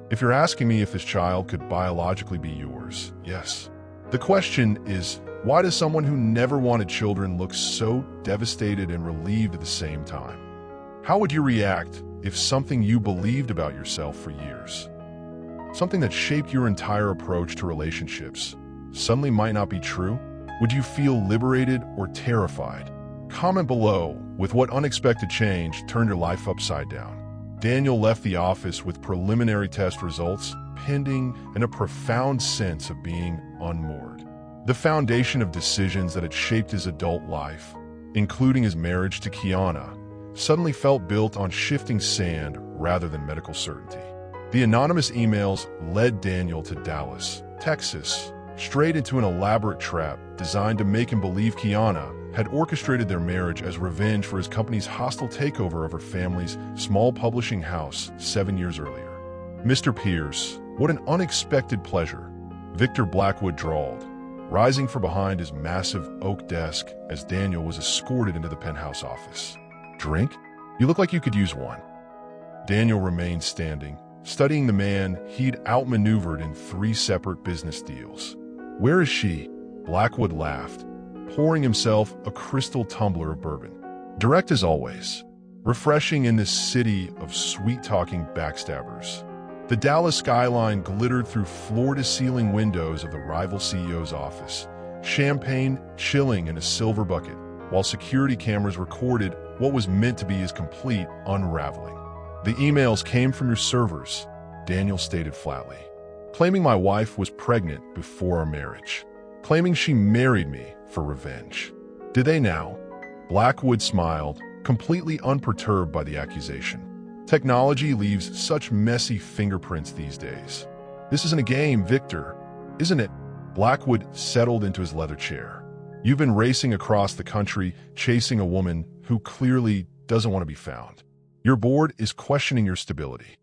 if you're asking me if this child could biologically be yours, yes. The question is, why does someone who never wanted children look so devastated and relieved at the same time? How would you react if something you believed about yourself for years, something that shaped your entire approach to relationships, suddenly might not be true? Would you feel liberated or terrified? Comment below with what unexpected change turned your life upside down. Daniel left the office with preliminary test results pending and a profound sense of being unmoored. The foundation of decisions that had shaped his adult life, including his marriage to Kiana, suddenly felt built on shifting sand rather than medical certainty. The anonymous emails led Daniel to Dallas, Texas, straight into an elaborate trap designed to make him believe Kiana had orchestrated their marriage as revenge for his company's hostile takeover of her family's small publishing house 7 years earlier. "Mr. Pierce, what an unexpected pleasure," Victor Blackwood drawled, rising from behind his massive oak desk as Daniel was escorted into the penthouse office. "Drink? You look like you could use one." Daniel remained standing, studying the man he'd outmaneuvered in 3 separate business deals. "Where is she?" Blackwood laughed, pouring himself a crystal tumbler of bourbon. "Direct as always. Refreshing in this city of sweet-talking backstabbers." The Dallas skyline glittered through floor-to-ceiling windows of the rival CEO's office, champagne chilling in a silver bucket, while security cameras recorded what was meant to be his complete unraveling. "The emails came from your servers," Daniel stated flatly, "claiming my wife was pregnant before our marriage, claiming she married me for revenge. Did they now?" Blackwood smiled, completely unperturbed by the accusation. Technology leaves such messy fingerprints these days. "This isn't a game, Victor, isn't it?" Blackwood settled into his leather chair. "You've been racing across the country, chasing a woman who clearly doesn't want to be found. Your board is questioning your stability.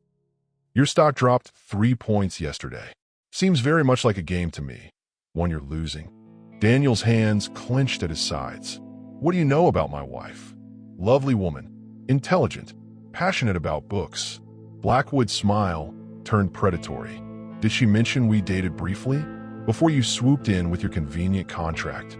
Your stock dropped 3 points yesterday. Seems very much like a game to me, one you're losing." Daniel's hands clenched at his sides. "What do you know about my wife?" "Lovely woman, intelligent, passionate about books." Blackwood's smile turned predatory. "Did she mention we dated briefly, before you swooped in with your convenient contract?"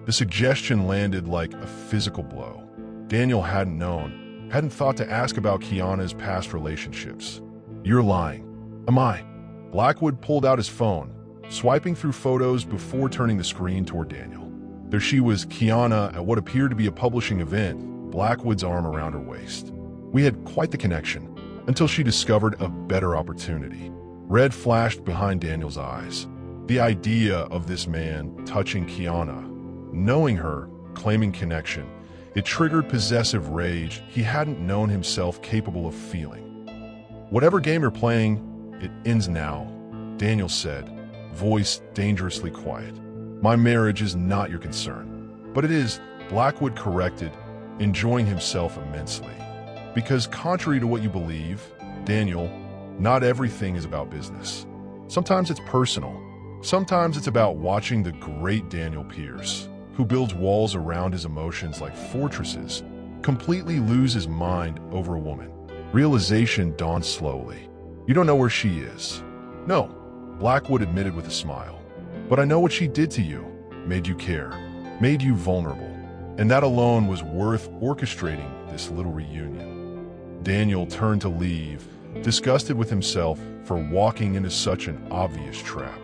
The suggestion landed like a physical blow. Daniel hadn't thought to ask about Kiana's past relationships. "You're lying." "Am I?" Blackwood pulled out his phone, swiping through photos before turning the screen toward Daniel. There she was, Kiana, at what appeared to be a publishing event, Blackwood's arm around her waist. "We had quite the connection, until she discovered a better opportunity." Red flashed behind Daniel's eyes. The idea of this man touching Kiana, knowing her, claiming connection, it triggered possessive rage he hadn't known himself capable of feeling. "Whatever game you're playing, it ends now," Daniel said, voice dangerously quiet. "My marriage is not your concern." "But it is," Blackwood corrected, enjoying himself immensely. "Because contrary to what you believe, Daniel, not everything is about business. Sometimes it's personal. Sometimes it's about watching the great Daniel Pierce, who builds walls around his emotions like fortresses, completely lose his mind over a woman." Realization dawned slowly. "You don't know where she is." "No," Blackwood admitted with a smile. "But I know what she did to you, made you care, made you vulnerable. And that alone was worth orchestrating this little reunion." Daniel turned to leave, disgusted with himself for walking into such an obvious trap.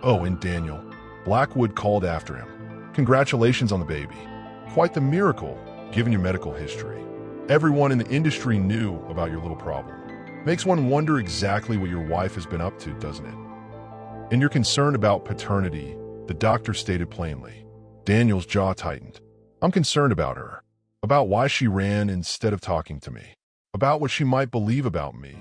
"Oh, and Daniel," Blackwood called after him, "congratulations on the baby. Quite the miracle, given your medical history. Everyone in the industry knew about your little problem. Makes one wonder exactly what your wife has been up to, doesn't it?" "And you're concerned about paternity," the doctor stated plainly. Daniel's jaw tightened. "I'm concerned about her, about why she ran instead of talking to me, about what she might believe about me,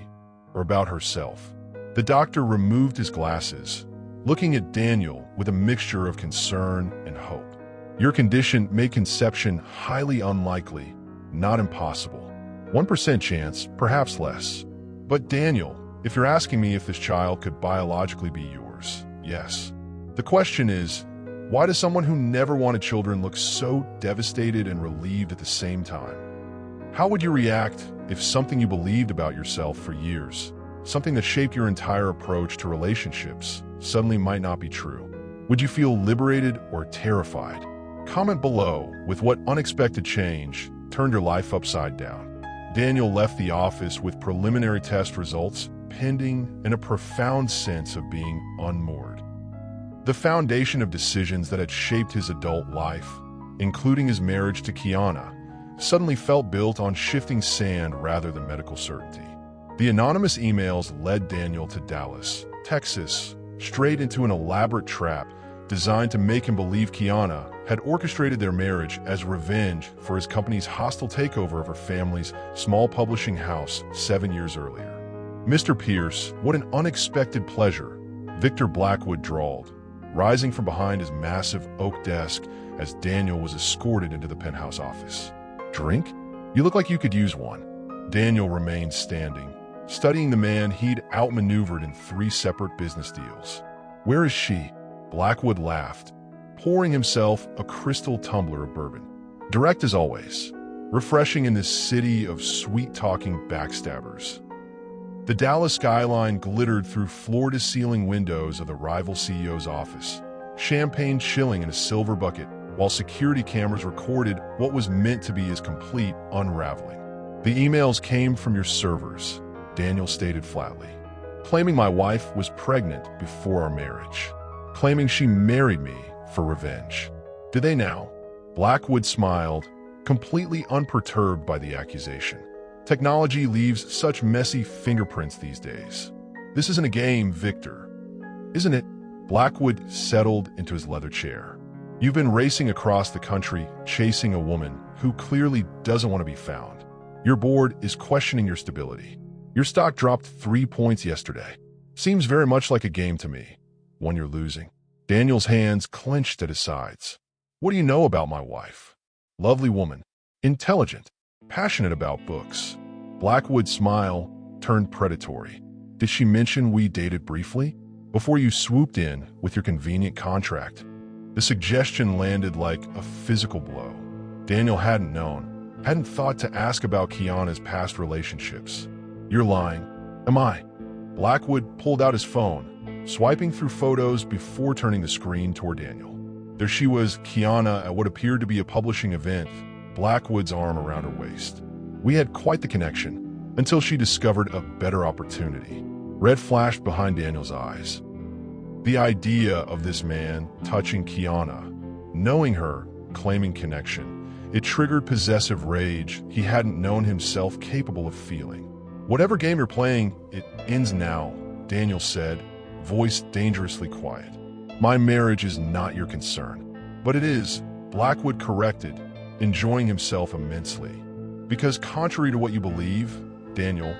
or about herself." The doctor removed his glasses, looking at Daniel with a mixture of concern and hope. "Your condition made conception highly unlikely, not impossible. 1% chance, perhaps less. But Daniel, if you're asking me if this child could biologically be yours, yes. The question is, why does someone who never wanted children look so devastated and relieved at the same time? How would you react if something you believed about yourself for years, something that shaped your entire approach to relationships, suddenly might not be true? Would you feel liberated or terrified? Comment below with what unexpected change turned your life upside down. Daniel left the office with preliminary test results pending and a profound sense of being unmoored. The foundation of decisions that had shaped his adult life, including his marriage to Kiana, suddenly felt built on shifting sand rather than medical certainty. The anonymous emails led Daniel to Dallas, Texas, straight into an elaborate trap designed to make him believe Kiana had orchestrated their marriage as revenge for his company's hostile takeover of her family's small publishing house 7 years earlier. "Mr. Pierce, what an unexpected pleasure," Victor Blackwood drawled, rising from behind his massive oak desk as Daniel was escorted into the penthouse office. "Drink? You look like you could use one." Daniel remained standing, studying the man he'd outmaneuvered in 3 separate business deals. "Where is she?" Blackwood laughed, pouring himself a crystal tumbler of bourbon. "Direct as always, refreshing in this city of sweet-talking backstabbers." The Dallas skyline glittered through floor-to-ceiling windows of the rival CEO's office, champagne chilling in a silver bucket, while security cameras recorded what was meant to be his complete unraveling. "The emails came from your servers," Daniel stated flatly, "claiming my wife was pregnant before our marriage, claiming she married me for revenge. Did they now?" Blackwood smiled, completely unperturbed by the accusation. "Technology leaves such messy fingerprints these days. This isn't a game, Victor, isn't it?" Blackwood settled into his leather chair. "You've been racing across the country, chasing a woman who clearly doesn't want to be found. Your board is questioning your stability. Your stock dropped 3 points yesterday. Seems very much like a game to me, one you're losing." Daniel's hands clenched at his sides. "What do you know about my wife?" "Lovely woman, intelligent, passionate about books." Blackwood's smile turned predatory. "Did she mention we dated briefly? Before you swooped in with your convenient contract?" The suggestion landed like a physical blow. Daniel hadn't known, hadn't thought to ask about Kiana's past relationships. "You're lying." "Am I?" Blackwood pulled out his phone, swiping through photos before turning the screen toward Daniel. There she was, Kiana, at what appeared to be a publishing event, Blackwood's arm around her waist. "We had quite the connection, until she discovered a better opportunity." Red flashed behind Daniel's eyes. The idea of this man touching Kiana, knowing her, claiming connection, it triggered possessive rage he hadn't known himself capable of feeling. "Whatever game you're playing, it ends now," Daniel said, voice dangerously quiet. "My marriage is not your concern." "But it is," Blackwood corrected, enjoying himself immensely. "Because contrary to what you believe, Daniel,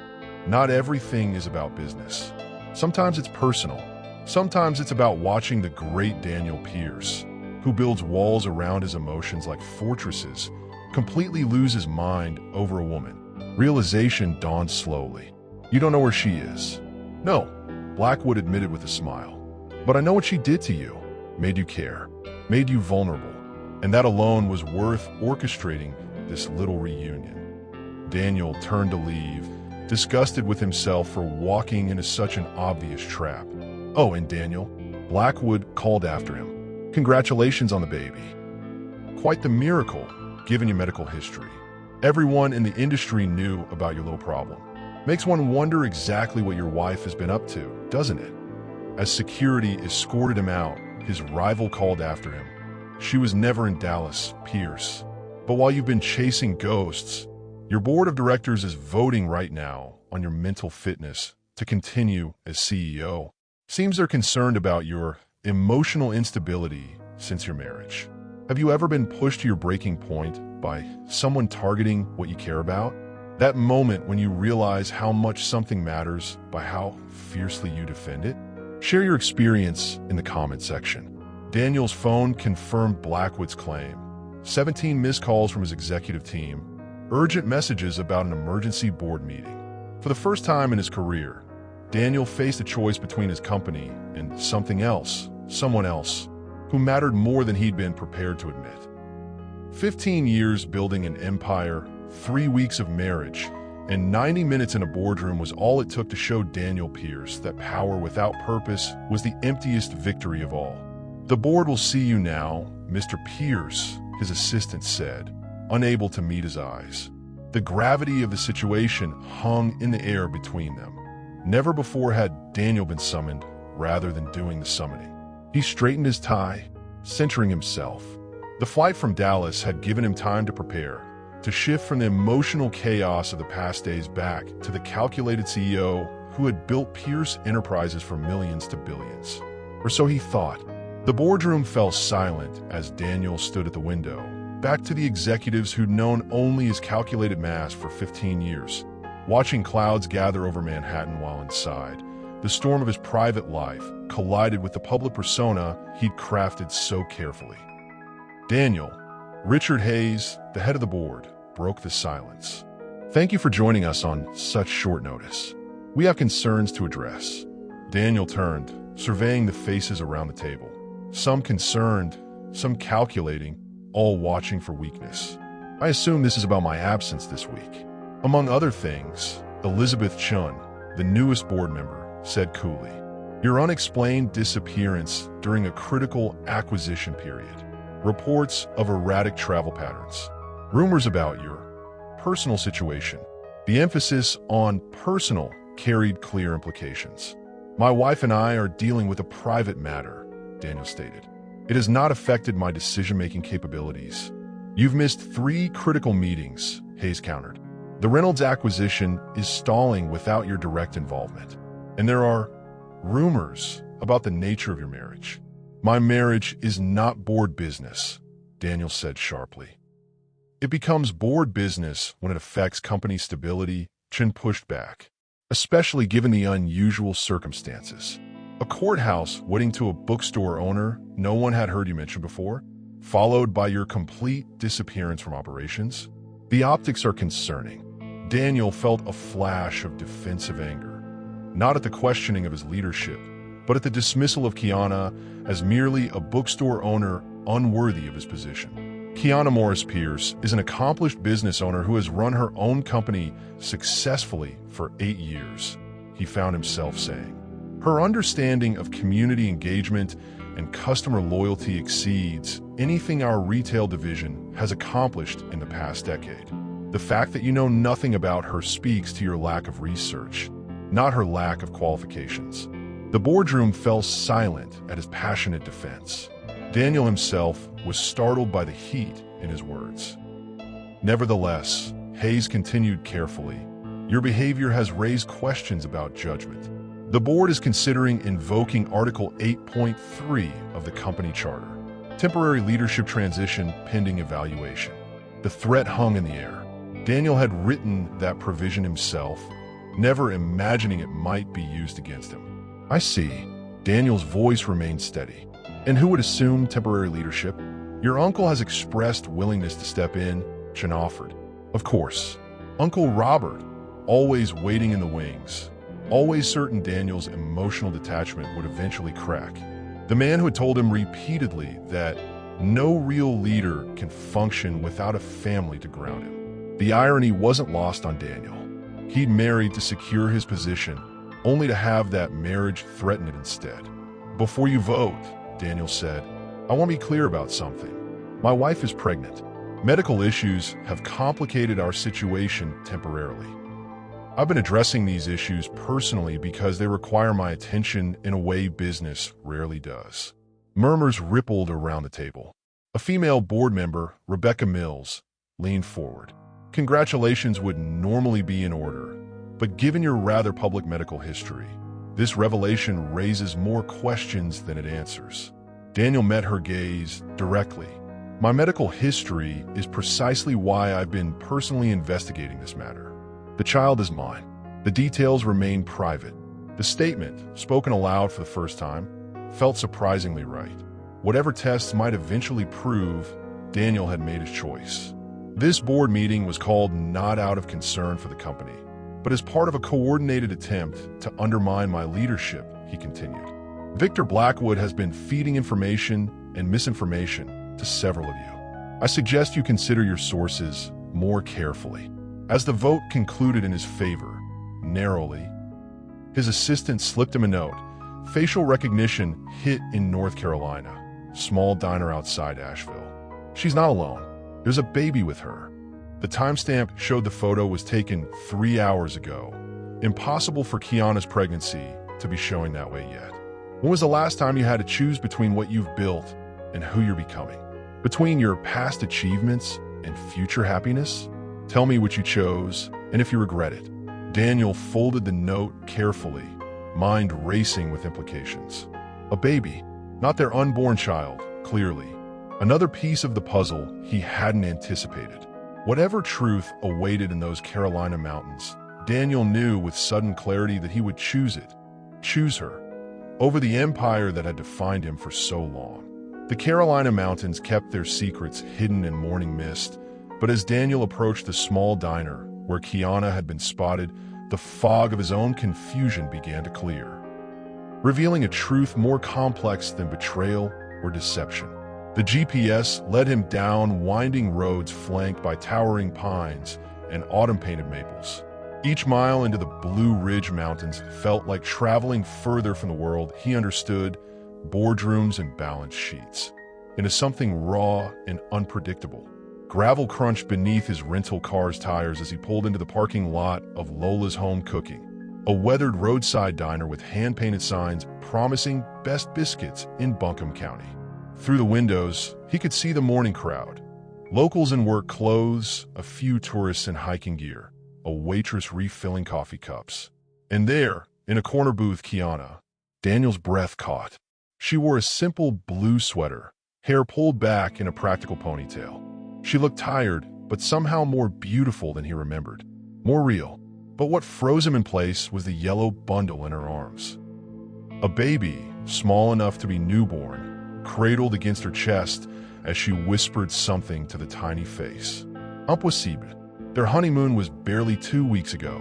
not everything is about business. Sometimes it's personal. Sometimes it's about watching the great Daniel Pierce, who builds walls around his emotions like fortresses, completely lose his mind over a woman." Realization dawned slowly. "You don't know where she is." "No," Blackwood admitted with a smile. "But I know what she did to you. Made you care. Made you vulnerable. And that alone was worth orchestrating this little reunion." Daniel turned to leave, disgusted with himself for walking into such an obvious trap. "Oh, and Daniel," Blackwood called after him, "congratulations on the baby. Quite the miracle, given your medical history. Everyone in the industry knew about your little problem. Makes one wonder exactly what your wife has been up to, doesn't it?" As security escorted him out, his rival called after him. "She was never in Dallas, Pierce. But while you've been chasing ghosts, your board of directors is voting right now on your mental fitness to continue as CEO. Seems they're concerned about your emotional instability since your marriage. Have you ever been pushed to your breaking point by someone targeting what you care about? That moment when you realize how much something matters by how fiercely you defend it? Share your experience in the comment section." Daniel's phone confirmed Blackwood's claim. 17 missed calls from his executive team, urgent messages about an emergency board meeting. For the first time in his career, Daniel faced a choice between his company and something else, someone else, who mattered more than he'd been prepared to admit. 15 years building an empire, 3 weeks of marriage, and 90 minutes in a boardroom was all it took to show Daniel Pierce that power without purpose was the emptiest victory of all. "The board will see you now, Mr. Pierce," his assistant said, unable to meet his eyes. The gravity of the situation hung in the air between them. Never before had Daniel been summoned rather than doing the summoning. He straightened his tie, centering himself. The flight from Dallas had given him time to prepare, to shift from the emotional chaos of the past days back to the calculated CEO who had built Pierce Enterprises from millions to billions. Or so he thought. The boardroom fell silent as Daniel stood at the window, back to the executives who'd known only his calculated mass for 15 years, watching clouds gather over Manhattan while inside. The storm of his private life collided with the public persona he'd crafted so carefully. Daniel, Richard Hayes, the head of the board, broke the silence. "Thank you for joining us on such short notice. We have concerns to address." Daniel turned, surveying the faces around the table. Some concerned, some calculating, all watching for weakness. "I assume this is about my absence this week." Among other things, Elizabeth Chun, the newest board member, said coolly, "Your unexplained disappearance during a critical acquisition period. Reports of erratic travel patterns. Rumors about your personal situation." The emphasis on personal carried clear implications. "My wife and I are dealing with a private matter," Daniel stated. "It has not affected my decision-making capabilities." "You've missed 3 critical meetings," Hayes countered. "The Reynolds acquisition is stalling without your direct involvement. And there are rumors about the nature of your marriage." "My marriage is not board business," Daniel said sharply. "It becomes board business when it affects company stability," Chin pushed back, "especially given the unusual circumstances. A courthouse wedding to a bookstore owner no one had heard you mention before, followed by your complete disappearance from operations. The optics are concerning." Daniel felt a flash of defensive anger, not at the questioning of his leadership, but at the dismissal of Kiana as merely a bookstore owner unworthy of his position. Kiana Morris Pierce is an accomplished business owner who has run her own company successfully for 8 years, he found himself saying. Her understanding of community engagement and customer loyalty exceeds anything our retail division has accomplished in the past decade. The fact that you know nothing about her speaks to your lack of research, not her lack of qualifications. The boardroom fell silent at his passionate defense. Daniel himself was startled by the heat in his words. Nevertheless, Hayes continued carefully, "Your behavior has raised questions about judgment. The board is considering invoking Article 8.3 of the company charter. Temporary leadership transition pending evaluation." The threat hung in the air. Daniel had written that provision himself, never imagining it might be used against him. "I see." Daniel's voice remained steady. "And who would assume temporary leadership?" "Your uncle has expressed willingness to step in," Chen offered. "Of course. Uncle Robert, always waiting in the wings, always certain Daniel's emotional detachment would eventually crack. The man who had told him repeatedly that no real leader can function without a family to ground him. The irony wasn't lost on Daniel. He'd married to secure his position, only to have that marriage threaten it instead. "Before you vote," Daniel said, "I want to be clear about something. My wife is pregnant. Medical issues have complicated our situation temporarily. I've been addressing these issues personally because they require my attention in a way business rarely does." Murmurs rippled around the table. A female board member, Rebecca Mills, leaned forward. "Congratulations would normally be in order, but given your rather public medical history, this revelation raises more questions than it answers." Daniel met her gaze directly. "My medical history is precisely why I've been personally investigating this matter. The child is mine. The details remain private." The statement, spoken aloud for the first time, felt surprisingly right. Whatever tests might eventually prove, Daniel had made his choice. This board meeting was called not out of concern for the company, but as part of a coordinated attempt to undermine my leadership, he continued. "Victor Blackwood has been feeding information and misinformation to several of you. I suggest you consider your sources more carefully." As the vote concluded in his favor, narrowly, his assistant slipped him a note. "Facial recognition hit in North Carolina. Small diner outside Asheville. She's not alone. There's a baby with her." The timestamp showed the photo was taken 3 hours ago. Impossible for Kiana's pregnancy to be showing that way yet. When was the last time you had to choose between what you've built and who you're becoming? Between your past achievements and future happiness? Tell me what you chose, and if you regret it. Daniel folded the note carefully, mind racing with implications. "A baby. Not their unborn child, clearly. Another piece of the puzzle he hadn't anticipated. Whatever truth awaited in those Carolina mountains, Daniel knew with sudden clarity that he would choose it. Choose her. Over the empire that had defined him for so long. The Carolina mountains kept their secrets hidden in morning mist, but as Daniel approached the small diner where Kiana had been spotted, the fog of his own confusion began to clear, revealing a truth more complex than betrayal or deception. The GPS led him down winding roads flanked by towering pines and autumn-painted maples. Each mile into the Blue Ridge Mountains felt like traveling further from the world he understood, boardrooms and balance sheets, into something raw and unpredictable. Gravel crunched beneath his rental car's tires as he pulled into the parking lot of Lola's Home Cooking, a weathered roadside diner with hand-painted signs promising best biscuits in Buncombe County. Through the windows, he could see the morning crowd. Locals in work clothes, a few tourists in hiking gear, a waitress refilling coffee cups. And there, in a corner booth, Kiana. Daniel's breath caught. She wore a simple blue sweater, hair pulled back in a practical ponytail. She looked tired, but somehow more beautiful than he remembered. More real. But what froze him in place was the yellow bundle in her arms. A baby, small enough to be newborn, cradled against her chest as she whispered something to the tiny face. Impossible. Their honeymoon was barely 2 weeks ago.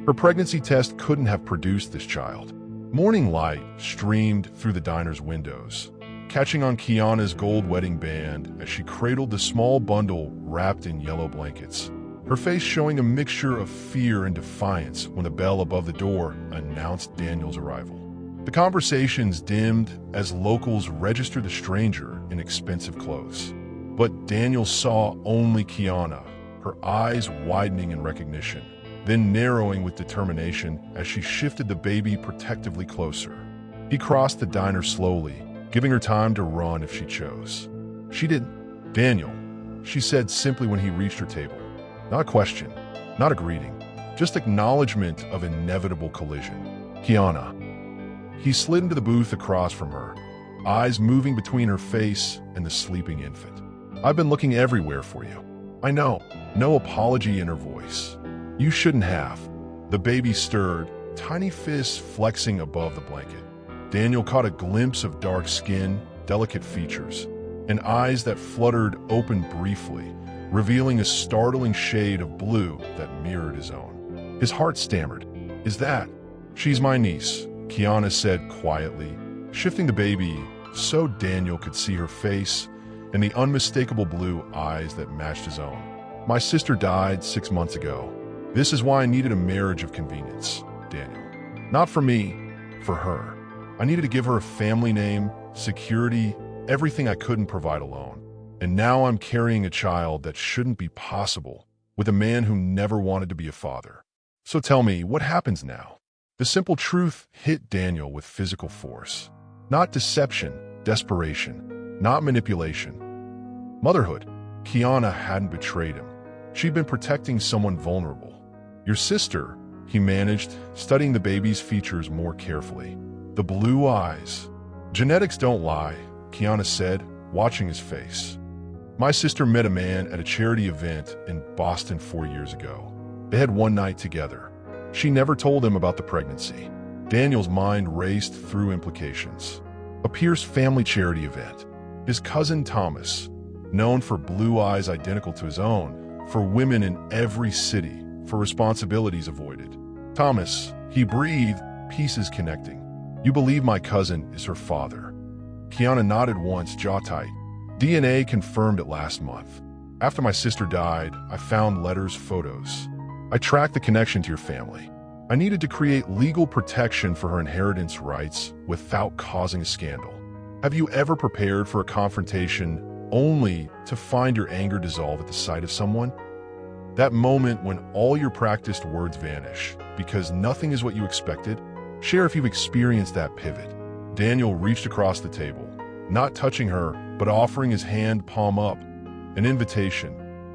Her pregnancy test couldn't have produced this child. Morning light streamed through the diner's windows, catching on Kiana's gold wedding band as she cradled the small bundle wrapped in yellow blankets, her face showing a mixture of fear and defiance when the bell above the door announced Daniel's arrival. The conversations dimmed as locals registered the stranger in expensive clothes. But Daniel saw only Kiana, her eyes widening in recognition, then narrowing with determination as she shifted the baby protectively closer. He crossed the diner slowly, giving her time to run if she chose. She didn't. Daniel, she said simply when he reached her table. Not a question, not a greeting, just acknowledgement of inevitable collision. Kiana. He slid into the booth across from her, eyes moving between her face and the sleeping infant. I've been looking everywhere for you. I know. No apology in her voice. You shouldn't have. The baby stirred, tiny fists flexing above the blanket. Daniel caught a glimpse of dark skin, delicate features, and eyes that fluttered open briefly, revealing a startling shade of blue that mirrored his own. His heart stammered. Is that? She's my niece, Kiana said quietly, shifting the baby so Daniel could see her face and the unmistakable blue eyes that matched his own. My sister died 6 months ago. This is why I needed a marriage of convenience, Daniel. Not for me, for her. I needed to give her a family name, security, everything I couldn't provide alone. And now I'm carrying a child that shouldn't be possible, with a man who never wanted to be a father. So tell me, what happens now? The simple truth hit Daniel with physical force. Not deception, desperation, not manipulation. Motherhood. Kiana hadn't betrayed him. She'd been protecting someone vulnerable. Your sister, he managed, studying the baby's features more carefully. The blue eyes. Genetics don't lie, Kiana said, watching his face. My sister met a man at a charity event in Boston 4 years ago. They had one night together. She never told him about the pregnancy. Daniel's mind raced through implications. A Pierce family charity event. His cousin Thomas, known for blue eyes identical to his own, for women in every city, for responsibilities avoided. Thomas, he breathed, pieces connecting. You believe my cousin is her father. Kiana nodded once, jaw tight. DNA confirmed it last month. After my sister died, I found letters, photos. I tracked the connection to your family. I needed to create legal protection for her inheritance rights without causing a scandal. Have you ever prepared for a confrontation only to find your anger dissolve at the sight of someone? That moment when all your practiced words vanish because nothing is what you expected? Share if you've experienced that pivot. Daniel reached across the table, not touching her, but offering his hand palm up. An invitation,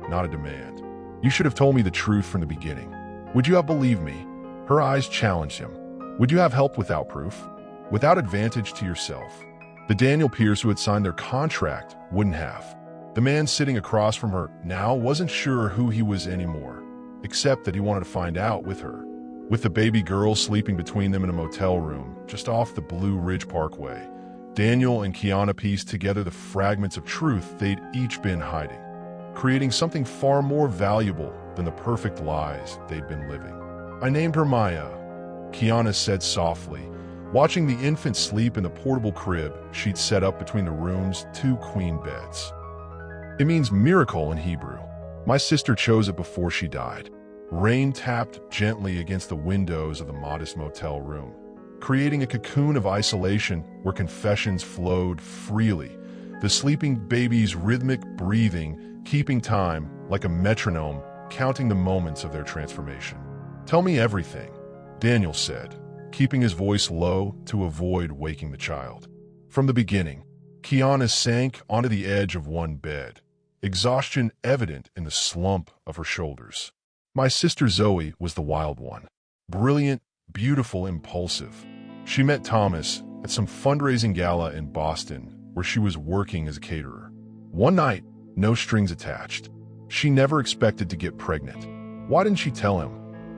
not a demand. You should have told me the truth from the beginning. Would you have believed me? Her eyes challenged him. Would you have helped without proof? Without advantage to yourself? The Daniel Pierce who had signed their contract wouldn't have. The man sitting across from her now wasn't sure who he was anymore, except that he wanted to find out with her. With the baby girl sleeping between them in a motel room just off the Blue Ridge Parkway, Daniel and Kiana pieced together the fragments of truth they'd each been hiding, creating something far more valuable than the perfect lies they'd been living. "I named her Maya," Kiana said softly, watching the infant sleep in the portable crib she'd set up between the room's two queen beds. "It means miracle in Hebrew. My sister chose it before she died." Rain tapped gently against the windows of the modest motel room, creating a cocoon of isolation where confessions flowed freely, the sleeping baby's rhythmic breathing keeping time like a metronome, counting the moments of their transformation. "Tell me everything," Daniel said, keeping his voice low to avoid waking the child. From the beginning, Kiana sank onto the edge of one bed, exhaustion evident in the slump of her shoulders. "My sister Zoe was the wild one. Brilliant, beautiful, impulsive. She met Thomas at some fundraising gala in Boston where she was working as a caterer. One night, no strings attached. She never expected to get pregnant. Why didn't she tell him?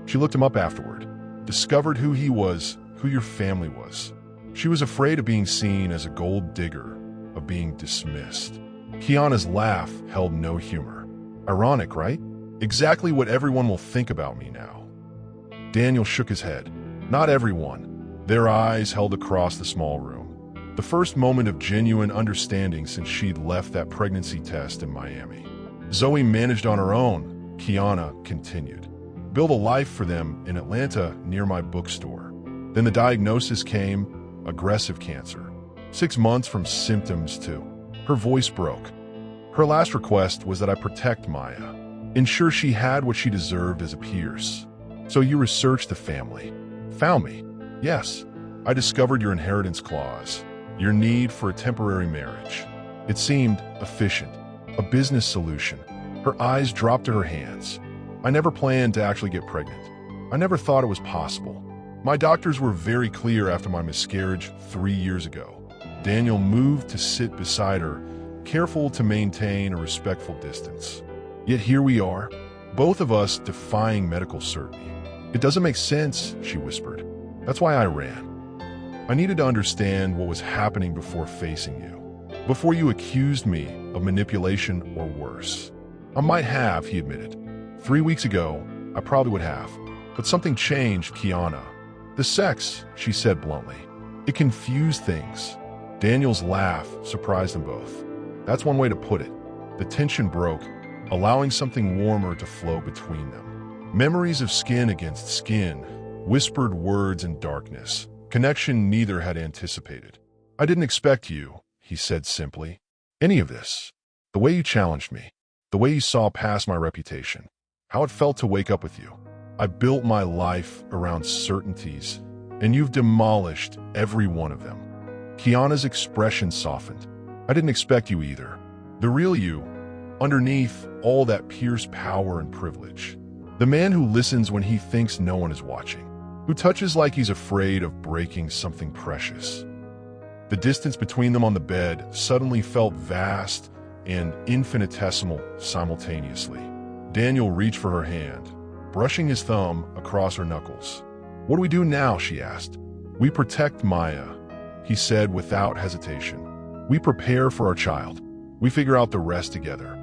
She looked him up afterward, discovered who he was, who your family was. She was afraid of being seen as a gold digger, of being dismissed." Kiana's laugh held no humor. "Ironic, right? Exactly what everyone will think about me now." Daniel shook his head. "Not everyone." Their eyes held across the small room. The first moment of genuine understanding since she'd left that pregnancy test in Miami. "Zoe managed on her own," Kiana continued. "Built a life for them in Atlanta near my bookstore. Then the diagnosis came, aggressive cancer. 6 months from symptoms to..." Her voice broke. "Her last request was that I protect Maya, ensure she had what she deserved as a Pierce. So you researched the family. Found me. Yes, I discovered your inheritance clause, your need for a temporary marriage. It seemed efficient, a business solution." Her eyes dropped to her hands. "I never planned to actually get pregnant. I never thought it was possible. My doctors were very clear after my miscarriage 3 years ago." Daniel moved to sit beside her, careful to maintain a respectful distance. "Yet here we are, both of us defying medical certainty. It doesn't make sense," she whispered. "That's why I ran. I needed to understand what was happening before facing you, before you accused me of manipulation or worse." "I might have," he admitted. 3 weeks ago, I probably would have. But something changed, Kiana. "The sex," she said bluntly. "It confused things." Daniel's laugh surprised them both. That's one way to put it. The tension broke, allowing something warmer to flow between them. Memories of skin against skin, whispered words in darkness, connection neither had anticipated. "I didn't expect you," he said simply. "Any of this. The way you challenged me, the way you saw past my reputation, how it felt to wake up with you. I built my life around certainties, and you've demolished every one of them." Kiana's expression softened. "I didn't expect you either. The real you, underneath all that Pierce power and privilege. The man who listens when he thinks no one is watching, who touches like he's afraid of breaking something precious." The distance between them on the bed suddenly felt vast and infinitesimal simultaneously. Daniel reached for her hand, brushing his thumb across her knuckles. "What do we do now?" she asked. "We protect Maya," he said without hesitation. "We prepare for our child. We figure out the rest together."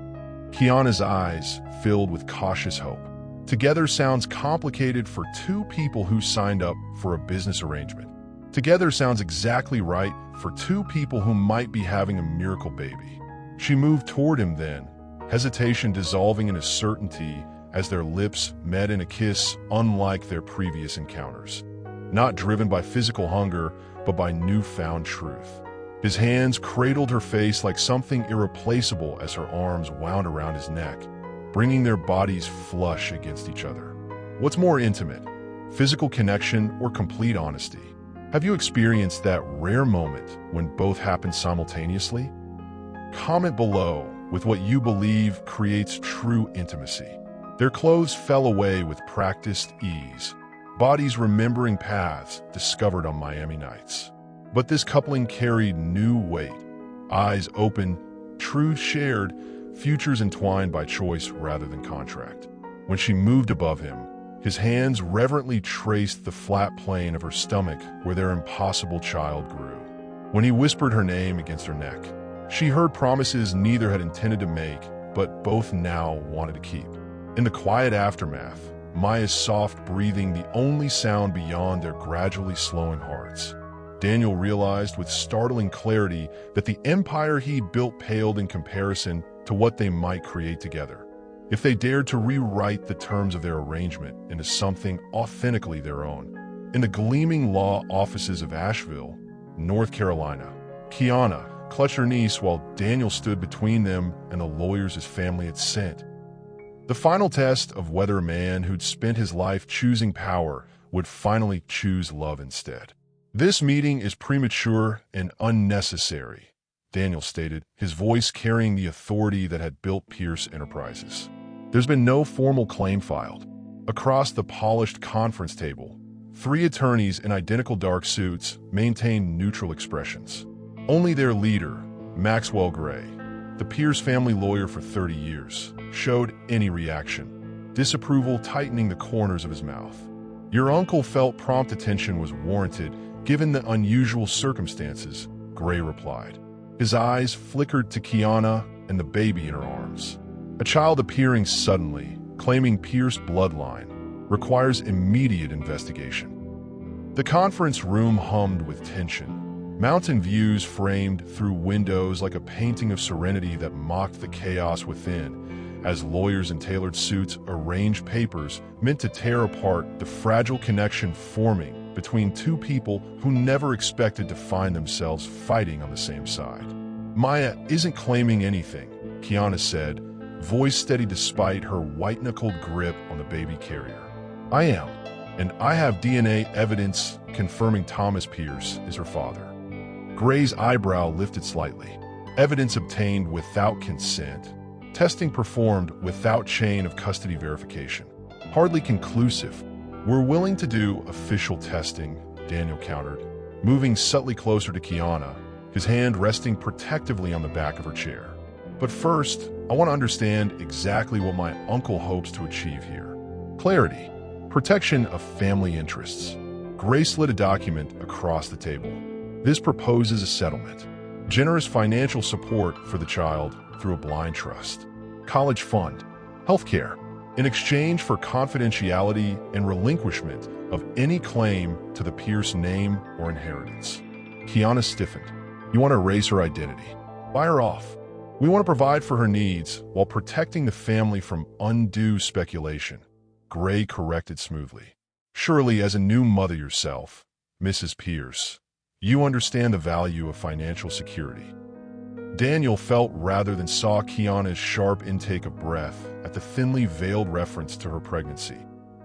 Kiana's eyes filled with cautious hope. Together sounds complicated for two people who signed up for a business arrangement. Together sounds exactly right for two people who might be having a miracle baby. She moved toward him then, hesitation dissolving into certainty as their lips met in a kiss unlike their previous encounters. Not driven by physical hunger, but by newfound truth. His hands cradled her face like something irreplaceable as her arms wound around his neck, bringing their bodies flush against each other. What's more intimate, physical connection or complete honesty? Have you experienced that rare moment when both happen simultaneously? Comment below with what you believe creates true intimacy. Their clothes fell away with practiced ease, bodies remembering paths discovered on Miami nights. But this coupling carried new weight. Eyes open, truths shared, futures entwined by choice rather than contract. When she moved above him, his hands reverently traced the flat plane of her stomach where their impossible child grew. When he whispered her name against her neck, she heard promises neither had intended to make, but both now wanted to keep. In the quiet aftermath, Maya's soft breathing the only sound beyond their gradually slowing hearts. Daniel realized with startling clarity that the empire he built paled in comparison to what they might create together. If they dared to rewrite the terms of their arrangement into something authentically their own. In the gleaming law offices of Asheville, North Carolina, Kiana clutched her niece while Daniel stood between them and the lawyers his family had sent. The final test of whether a man who'd spent his life choosing power would finally choose love instead. "This meeting is premature and unnecessary," Daniel stated, his voice carrying the authority that had built Pierce Enterprises. There's been no formal claim filed. Across the polished conference table, 3 attorneys in identical dark suits maintained neutral expressions. Only their leader, Maxwell Gray, the Pierce family lawyer for 30 years, showed any reaction, disapproval tightening the corners of his mouth. "Your uncle felt prompt attention was warranted given the unusual circumstances," Gray replied. His eyes flickered to Kiana and the baby in her arms. "A child appearing suddenly, claiming Pierce bloodline, requires immediate investigation." The conference room hummed with tension. Mountain views framed through windows like a painting of serenity that mocked the chaos within, as lawyers in tailored suits arranged papers meant to tear apart the fragile connection forming between 2 people who never expected to find themselves fighting on the same side. "Maya isn't claiming anything," Kiana said, voice steady despite her white-knuckled grip on the baby carrier. "I am, and I have DNA evidence confirming Thomas Pierce is her father." Gray's eyebrow lifted slightly. "Evidence obtained without consent. Testing performed without chain of custody verification. Hardly conclusive." "We're willing to do official testing," Daniel countered, moving subtly closer to Kiana, his hand resting protectively on the back of her chair. "But first, I want to understand exactly what my uncle hopes to achieve here. Clarity. Protection of family interests." Gray slid a document across the table. "This proposes a settlement. Generous financial support for the child through a blind trust. College fund. Healthcare. In exchange for confidentiality and relinquishment of any claim to the Pierce name or inheritance." Kiana stiffened. "You want to erase her identity? Buy her off. We want to provide for her needs while protecting the family from undue speculation," Gray corrected smoothly. "Surely, as a new mother yourself, Mrs. Pierce, you understand the value of financial security." Daniel felt rather than saw Kiana's sharp intake of breath at the thinly veiled reference to her pregnancy.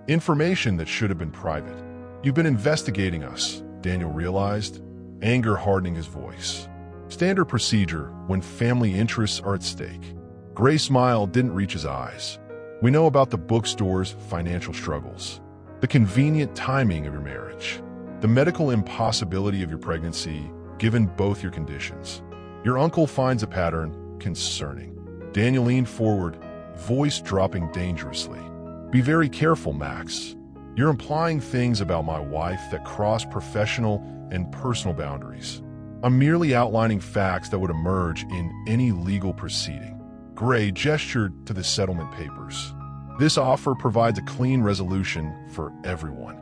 Information that should have been private. "You've been investigating us," Daniel realized, anger hardening his voice. "Standard procedure when family interests are at stake." Gray's smile didn't reach his eyes. "We know about the bookstore's financial struggles, the convenient timing of your marriage, the medical impossibility of your pregnancy given both your conditions. Your uncle finds a pattern concerning." Daniel leaned forward, voice dropping dangerously. "Be very careful, Max. You're implying things about my wife that cross professional and personal boundaries. I'm merely outlining facts that would emerge in any legal proceeding." Gray gestured to the settlement papers. "This offer provides a clean resolution for everyone."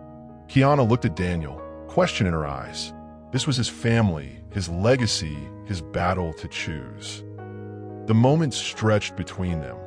Kiana looked at Daniel, question in her eyes. This was his family, his legacy, his battle to choose. The moments stretched between them,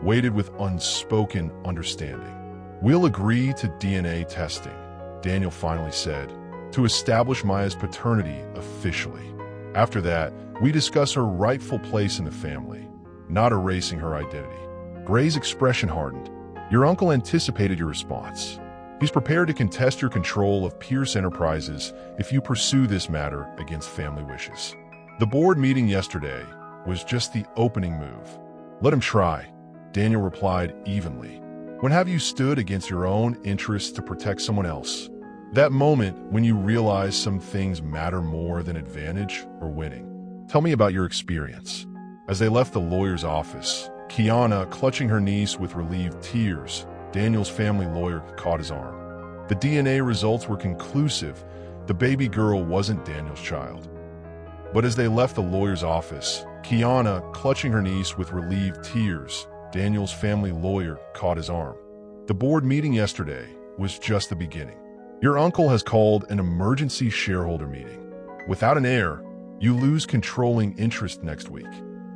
weighted with unspoken understanding. "We'll agree to DNA testing," Daniel finally said, "to establish Maya's paternity officially. After that, we discuss her rightful place in the family, not erasing her identity." Gray's expression hardened. "Your uncle anticipated your response. He's prepared to contest your control of Pierce Enterprises if you pursue this matter against family wishes. The board meeting yesterday was just the opening move." "Let him try," Daniel replied evenly. "When have you stood against your own interests to protect someone else?" That moment when you realize some things matter more than advantage or winning. Tell me about your experience. As they left the lawyer's office, Kiana, clutching her niece with relieved tears, Daniel's family lawyer caught his arm. The DNA results were conclusive. The baby girl wasn't Daniel's child. But as they left the lawyer's office, Kiana, clutching her niece with relieved tears, Daniel's family lawyer caught his arm. The board meeting yesterday was just the beginning. Your uncle has called an emergency shareholder meeting. Without an heir, you lose controlling interest next week.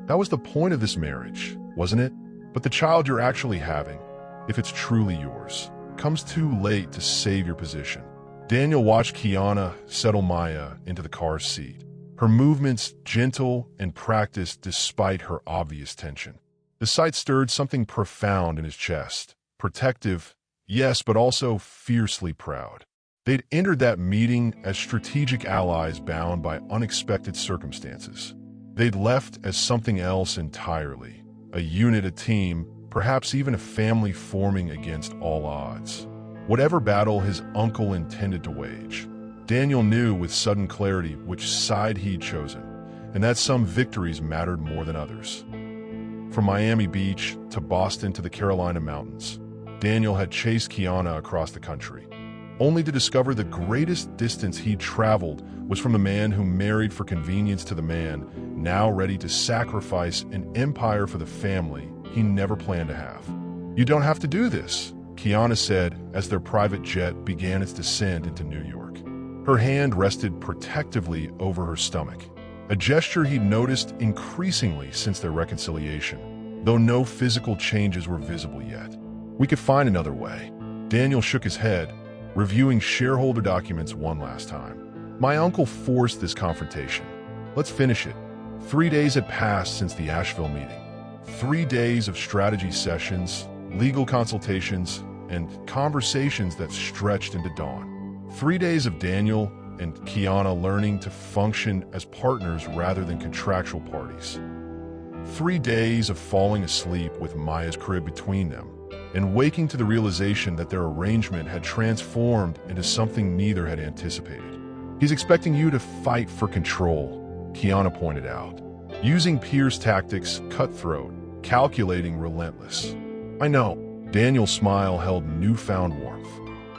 That was the point of this marriage, wasn't it? But the child you're actually having, if it's truly yours, comes too late to save your position. Daniel watched Kiana settle Maya into the car seat, her movements gentle and practiced despite her obvious tension. The sight stirred something profound in his chest, protective, yes, but also fiercely proud. They'd entered that meeting as strategic allies bound by unexpected circumstances. They'd left as something else entirely, a unit, a team, perhaps even a family forming against all odds. Whatever battle his uncle intended to wage, Daniel knew with sudden clarity which side he'd chosen, and that some victories mattered more than others. From Miami Beach to Boston to the Carolina mountains, Daniel had chased Kiana across the country, only to discover the greatest distance he'd traveled was from the man who married for convenience to the man now ready to sacrifice an empire for the family he never planned to have. "You don't have to do this," Kiana said as their private jet began its descent into New York. Her hand rested protectively over her stomach, a gesture he'd noticed increasingly since their reconciliation, though no physical changes were visible yet. "We could find another way." Daniel shook his head, reviewing shareholder documents one last time. "My uncle forced this confrontation. Let's finish it." 3 days had passed since the Asheville meeting. 3 days of strategy sessions, legal consultations, and conversations that stretched into dawn. 3 days of Daniel and Kiana learning to function as partners rather than contractual parties. 3 days of falling asleep with Maya's crib between them, and waking to the realization that their arrangement had transformed into something neither had anticipated. "He's expecting you to fight for control," Kiana pointed out, using Pierce tactics, cutthroat, calculating, relentless. "I know." Daniel's smile held newfound warmth.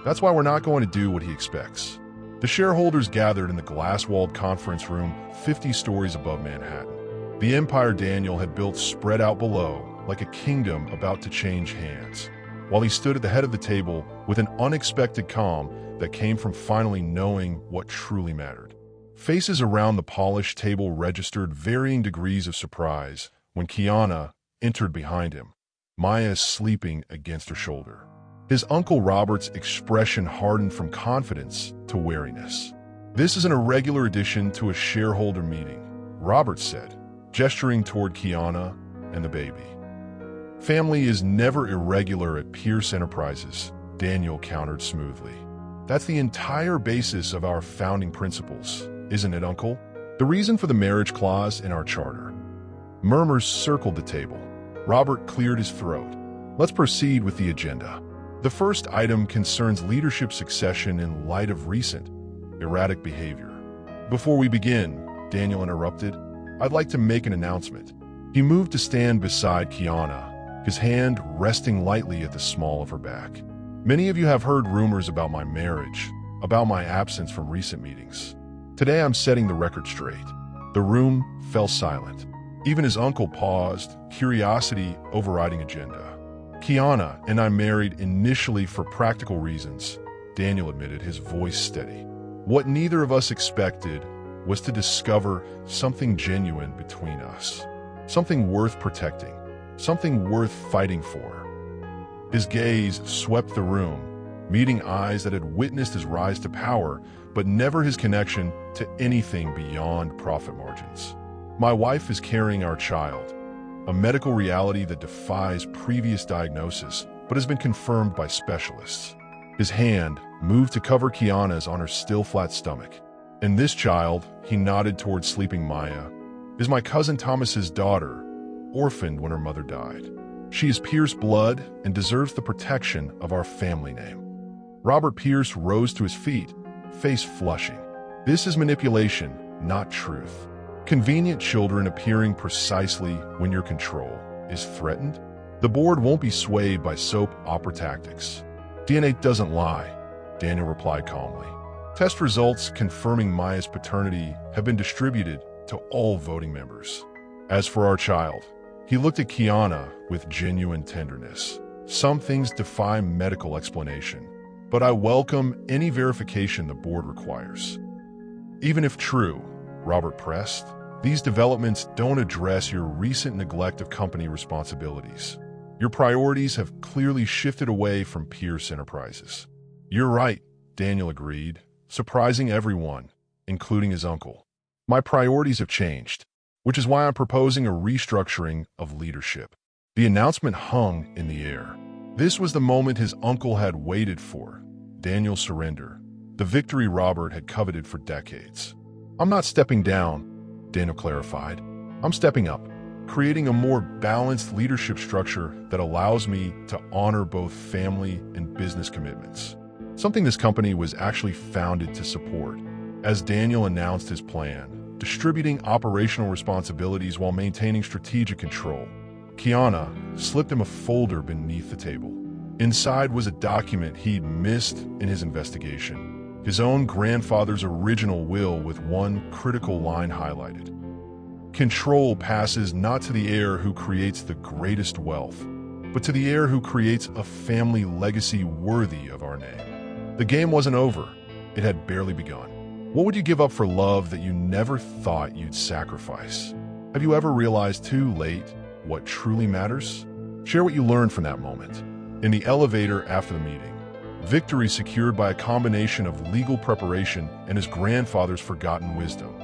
"That's why we're not going to do what he expects." The shareholders gathered in the glass-walled conference room 50 stories above Manhattan. The empire Daniel had built spread out below, like a kingdom about to change hands, while he stood at the head of the table with an unexpected calm that came from finally knowing what truly mattered. Faces around the polished table registered varying degrees of surprise when Kiana entered behind him, Maya sleeping against her shoulder. His uncle Robert's expression hardened from confidence to wariness. "This is an irregular addition to a shareholder meeting," Robert said, gesturing toward Kiana and the baby. "Family is never irregular at Pierce Enterprises," Daniel countered smoothly. "That's the entire basis of our founding principles, isn't it, Uncle? The reason for the marriage clause in our charter." Murmurs circled the table. Robert cleared his throat. "Let's proceed with the agenda. The first item concerns leadership succession in light of recent, erratic behavior." "Before we begin," Daniel interrupted, "I'd like to make an announcement." He moved to stand beside Kiana, his hand resting lightly at the small of her back. "Many of you have heard rumors about my marriage, about my absence from recent meetings. Today I'm setting the record straight." The room fell silent. Even his uncle paused, curiosity overriding agenda. "Kiana and I married initially for practical reasons," Daniel admitted, his voice steady. "What neither of us expected was to discover something genuine between us, something worth protecting, something worth fighting for." His gaze swept the room, meeting eyes that had witnessed his rise to power, but never his connection to anything beyond profit margins. "My wife is carrying our child, a medical reality that defies previous diagnosis but has been confirmed by specialists." His hand moved to cover Kiana's on her still flat stomach. "And this child," he nodded towards sleeping Maya, "is my cousin Thomas's daughter, orphaned when her mother died. She is Pierce blood and deserves the protection of our family name." Robert Pierce rose to his feet, face flushing. This is manipulation, not truth. Convenient children appearing precisely when your control is threatened? The board won't be swayed by soap opera tactics. DNA doesn't lie, Daniel replied calmly. Test results confirming Maya's paternity have been distributed to all voting members. As for our child, he looked at Kiana with genuine tenderness. Some things defy medical explanation, but I welcome any verification the board requires. Even if true, Robert pressed, these developments don't address your recent neglect of company responsibilities. Your priorities have clearly shifted away from Pierce Enterprises. You're right, Daniel agreed, surprising everyone, including his uncle. My priorities have changed, which is why I'm proposing a restructuring of leadership. The announcement hung in the air. This was the moment his uncle had waited for. Daniel's surrender, the victory Robert had coveted for decades. I'm not stepping down, Daniel clarified. I'm stepping up, creating a more balanced leadership structure that allows me to honor both family and business commitments. Something this company was actually founded to support. As Daniel announced his plan, distributing operational responsibilities while maintaining strategic control, Kiana slipped him a folder beneath the table. Inside was a document he'd missed in his investigation, his own grandfather's original will with one critical line highlighted. Control passes not to the heir who creates the greatest wealth, but to the heir who creates a family legacy worthy of our name. The game wasn't over. It had barely begun. What would you give up for love that you never thought you'd sacrifice? Have you ever realized too late what truly matters? Share what you learned from that moment. In the elevator after the meeting, victory secured by a combination of legal preparation and his grandfather's forgotten wisdom.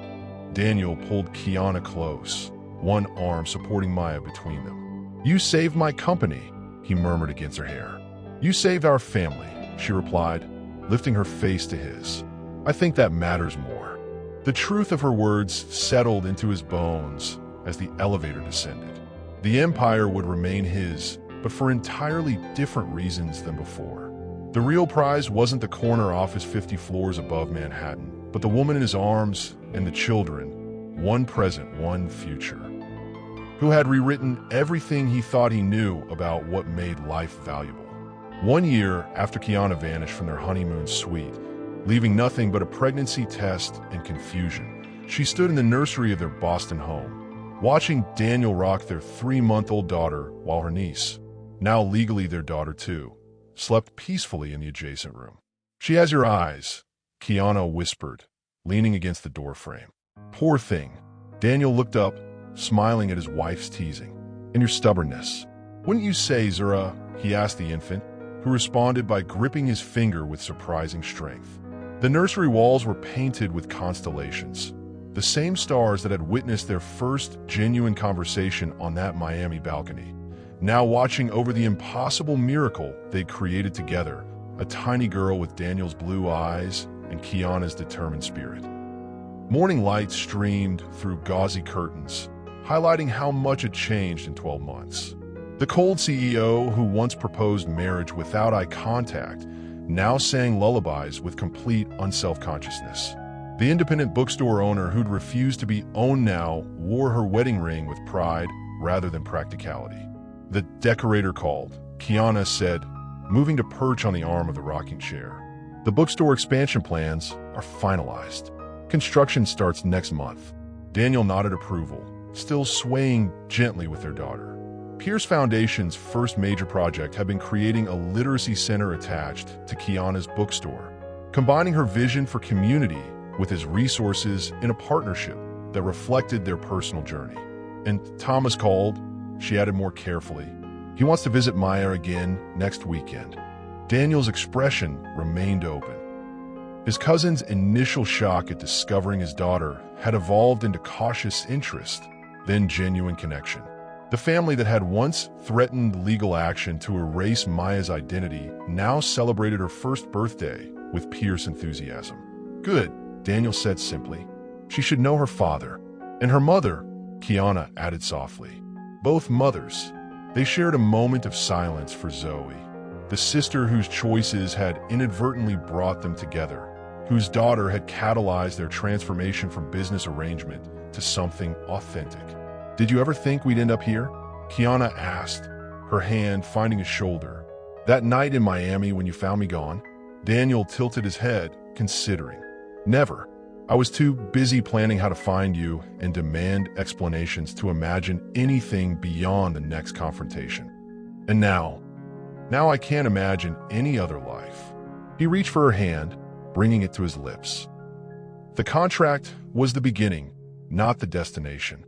Daniel pulled Kiana close, one arm supporting Maya between them. You saved my company, he murmured against her hair. You saved our family, she replied, lifting her face to his. I think that matters more. The truth of her words settled into his bones as the elevator descended. The empire would remain his, but for entirely different reasons than before. The real prize wasn't the corner office 50 floors above Manhattan, but the woman in his arms and the children, one present, one future, who had rewritten everything he thought he knew about what made life valuable. 1 year after Kiana vanished from their honeymoon suite, leaving nothing but a pregnancy test and confusion, she stood in the nursery of their Boston home, watching Daniel rock their 3-month-old daughter while her niece, now legally their daughter too, slept peacefully in the adjacent room. She has your eyes, Kiana whispered, leaning against the doorframe. Poor thing. Daniel looked up, smiling at his wife's teasing. And your stubbornness. Wouldn't you say, Zura? He asked the infant, who responded by gripping his finger with surprising strength. The nursery walls were painted with constellations, the same stars that had witnessed their first genuine conversation on that Miami balcony, now watching over the impossible miracle they'd created together, a tiny girl with Daniel's blue eyes and Kiana's determined spirit. Morning light streamed through gauzy curtains, highlighting how much had changed in 12 months. The cold CEO who once proposed marriage without eye contact now sang lullabies with complete unself-consciousness. The independent bookstore owner who'd refused to be owned now wore her wedding ring with pride rather than practicality. The decorator called, Kiana said, moving to perch on the arm of the rocking chair. The bookstore expansion plans are finalized. Construction starts next month. Daniel nodded approval, still swaying gently with their daughter. Pierce Foundation's first major project had been creating a literacy center attached to Kiana's bookstore, combining her vision for community with his resources in a partnership that reflected their personal journey. And Thomas called, she added more carefully. He wants to visit Maya again next weekend. Daniel's expression remained open. His cousin's initial shock at discovering his daughter had evolved into cautious interest, then genuine connection. The family that had once threatened legal action to erase Maya's identity now celebrated her first birthday with Pierce enthusiasm. Good, Daniel said simply. She should know her father. And her mother, Kiana added softly. Both mothers. They shared a moment of silence for Zoe. the sister whose choices had inadvertently brought them together, whose daughter had catalyzed their transformation from business arrangement to something authentic. "Did you ever think we'd end up here?" Kiana asked, her hand finding his shoulder. "That night in Miami when you found me gone?" Daniel tilted his head, considering. "Never. I was too busy planning how to find you and demand explanations to imagine anything beyond the next confrontation. And now I can't imagine any other life." He reached for her hand, bringing it to his lips. The contract was the beginning, not the destination.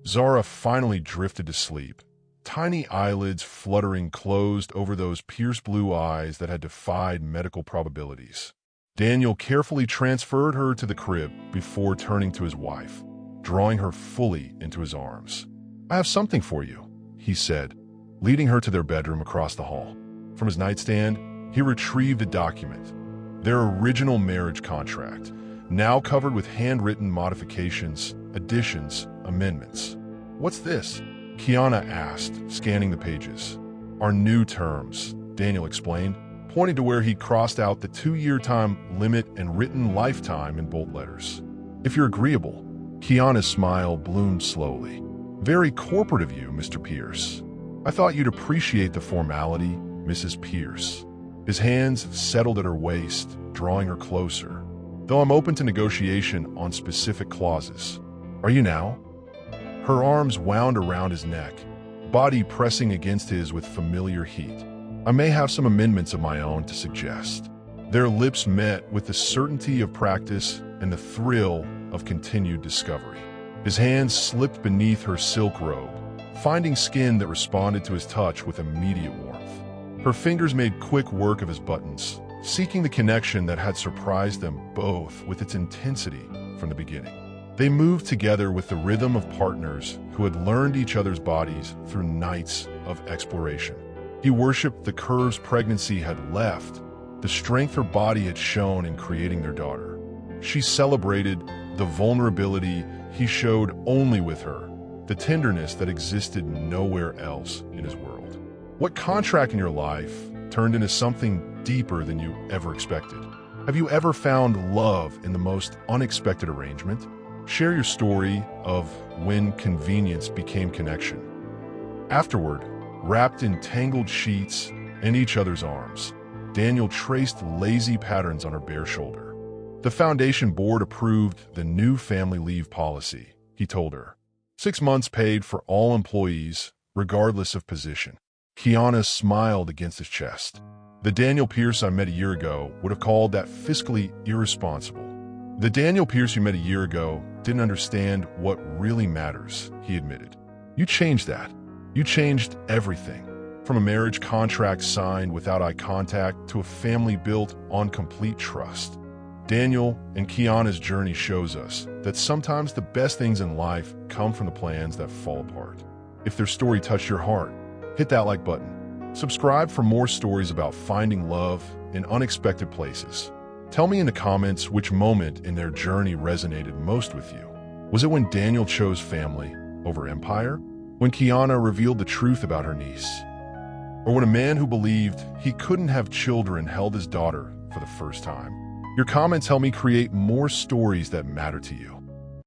Zara finally drifted to sleep, tiny eyelids fluttering closed over those pierced blue eyes that had defied medical probabilities. Daniel carefully transferred her to the crib before turning to his wife, drawing her fully into his arms. "I have something for you," he said, leading her to their bedroom across the hall. From his nightstand, he retrieved a document, their original marriage contract, now covered with handwritten modifications, additions, amendments. "What's this?" Kiana asked, scanning the pages. "Our new terms," Daniel explained, pointing to where he'd crossed out the 2-year time limit and written lifetime in bold letters. "If you're agreeable." Kiana's smile bloomed slowly. "Very corporate of you, Mr. Pierce. I thought you'd appreciate the formality, Mrs. Pierce." His hands settled at her waist, drawing her closer. "Though I'm open to negotiation on specific clauses." "Are you now?" Her arms wound around his neck, body pressing against his with familiar heat. "I may have some amendments of my own to suggest." Their lips met with the certainty of practice and the thrill of continued discovery. His hands slipped beneath her silk robe, finding skin that responded to his touch with immediate warmth. Her fingers made quick work of his buttons, seeking the connection that had surprised them both with its intensity from the beginning. They moved together with the rhythm of partners who had learned each other's bodies through nights of exploration. He worshipped the curves pregnancy had left, the strength her body had shown in creating their daughter. She celebrated the vulnerability he showed only with her, the tenderness that existed nowhere else in his world. What contract in your life turned into something deeper than you ever expected? Have you ever found love in the most unexpected arrangement? Share your story of when convenience became connection. Afterward, wrapped in tangled sheets and each other's arms, Daniel traced lazy patterns on her bare shoulder. "The foundation board approved the new family leave policy," he told her. 6 months paid for all employees, regardless of position. Kiana smiled against his chest. "The Daniel Pierce I met a year ago would have called that fiscally irresponsible." "The Daniel Pierce you met a year ago didn't understand what really matters," he admitted. "You changed that. You changed everything. From a marriage contract signed without eye contact to a family built on complete trust." Daniel and Kiana's journey shows us that sometimes the best things in life come from the plans that fall apart. If their story touched your heart, hit that like button. Subscribe for more stories about finding love in unexpected places. Tell me in the comments which moment in their journey resonated most with you. Was it when Daniel chose family over empire? When Kiana revealed the truth about her niece? Or when a man who believed he couldn't have children held his daughter for the first time? Your comments help me create more stories that matter to you.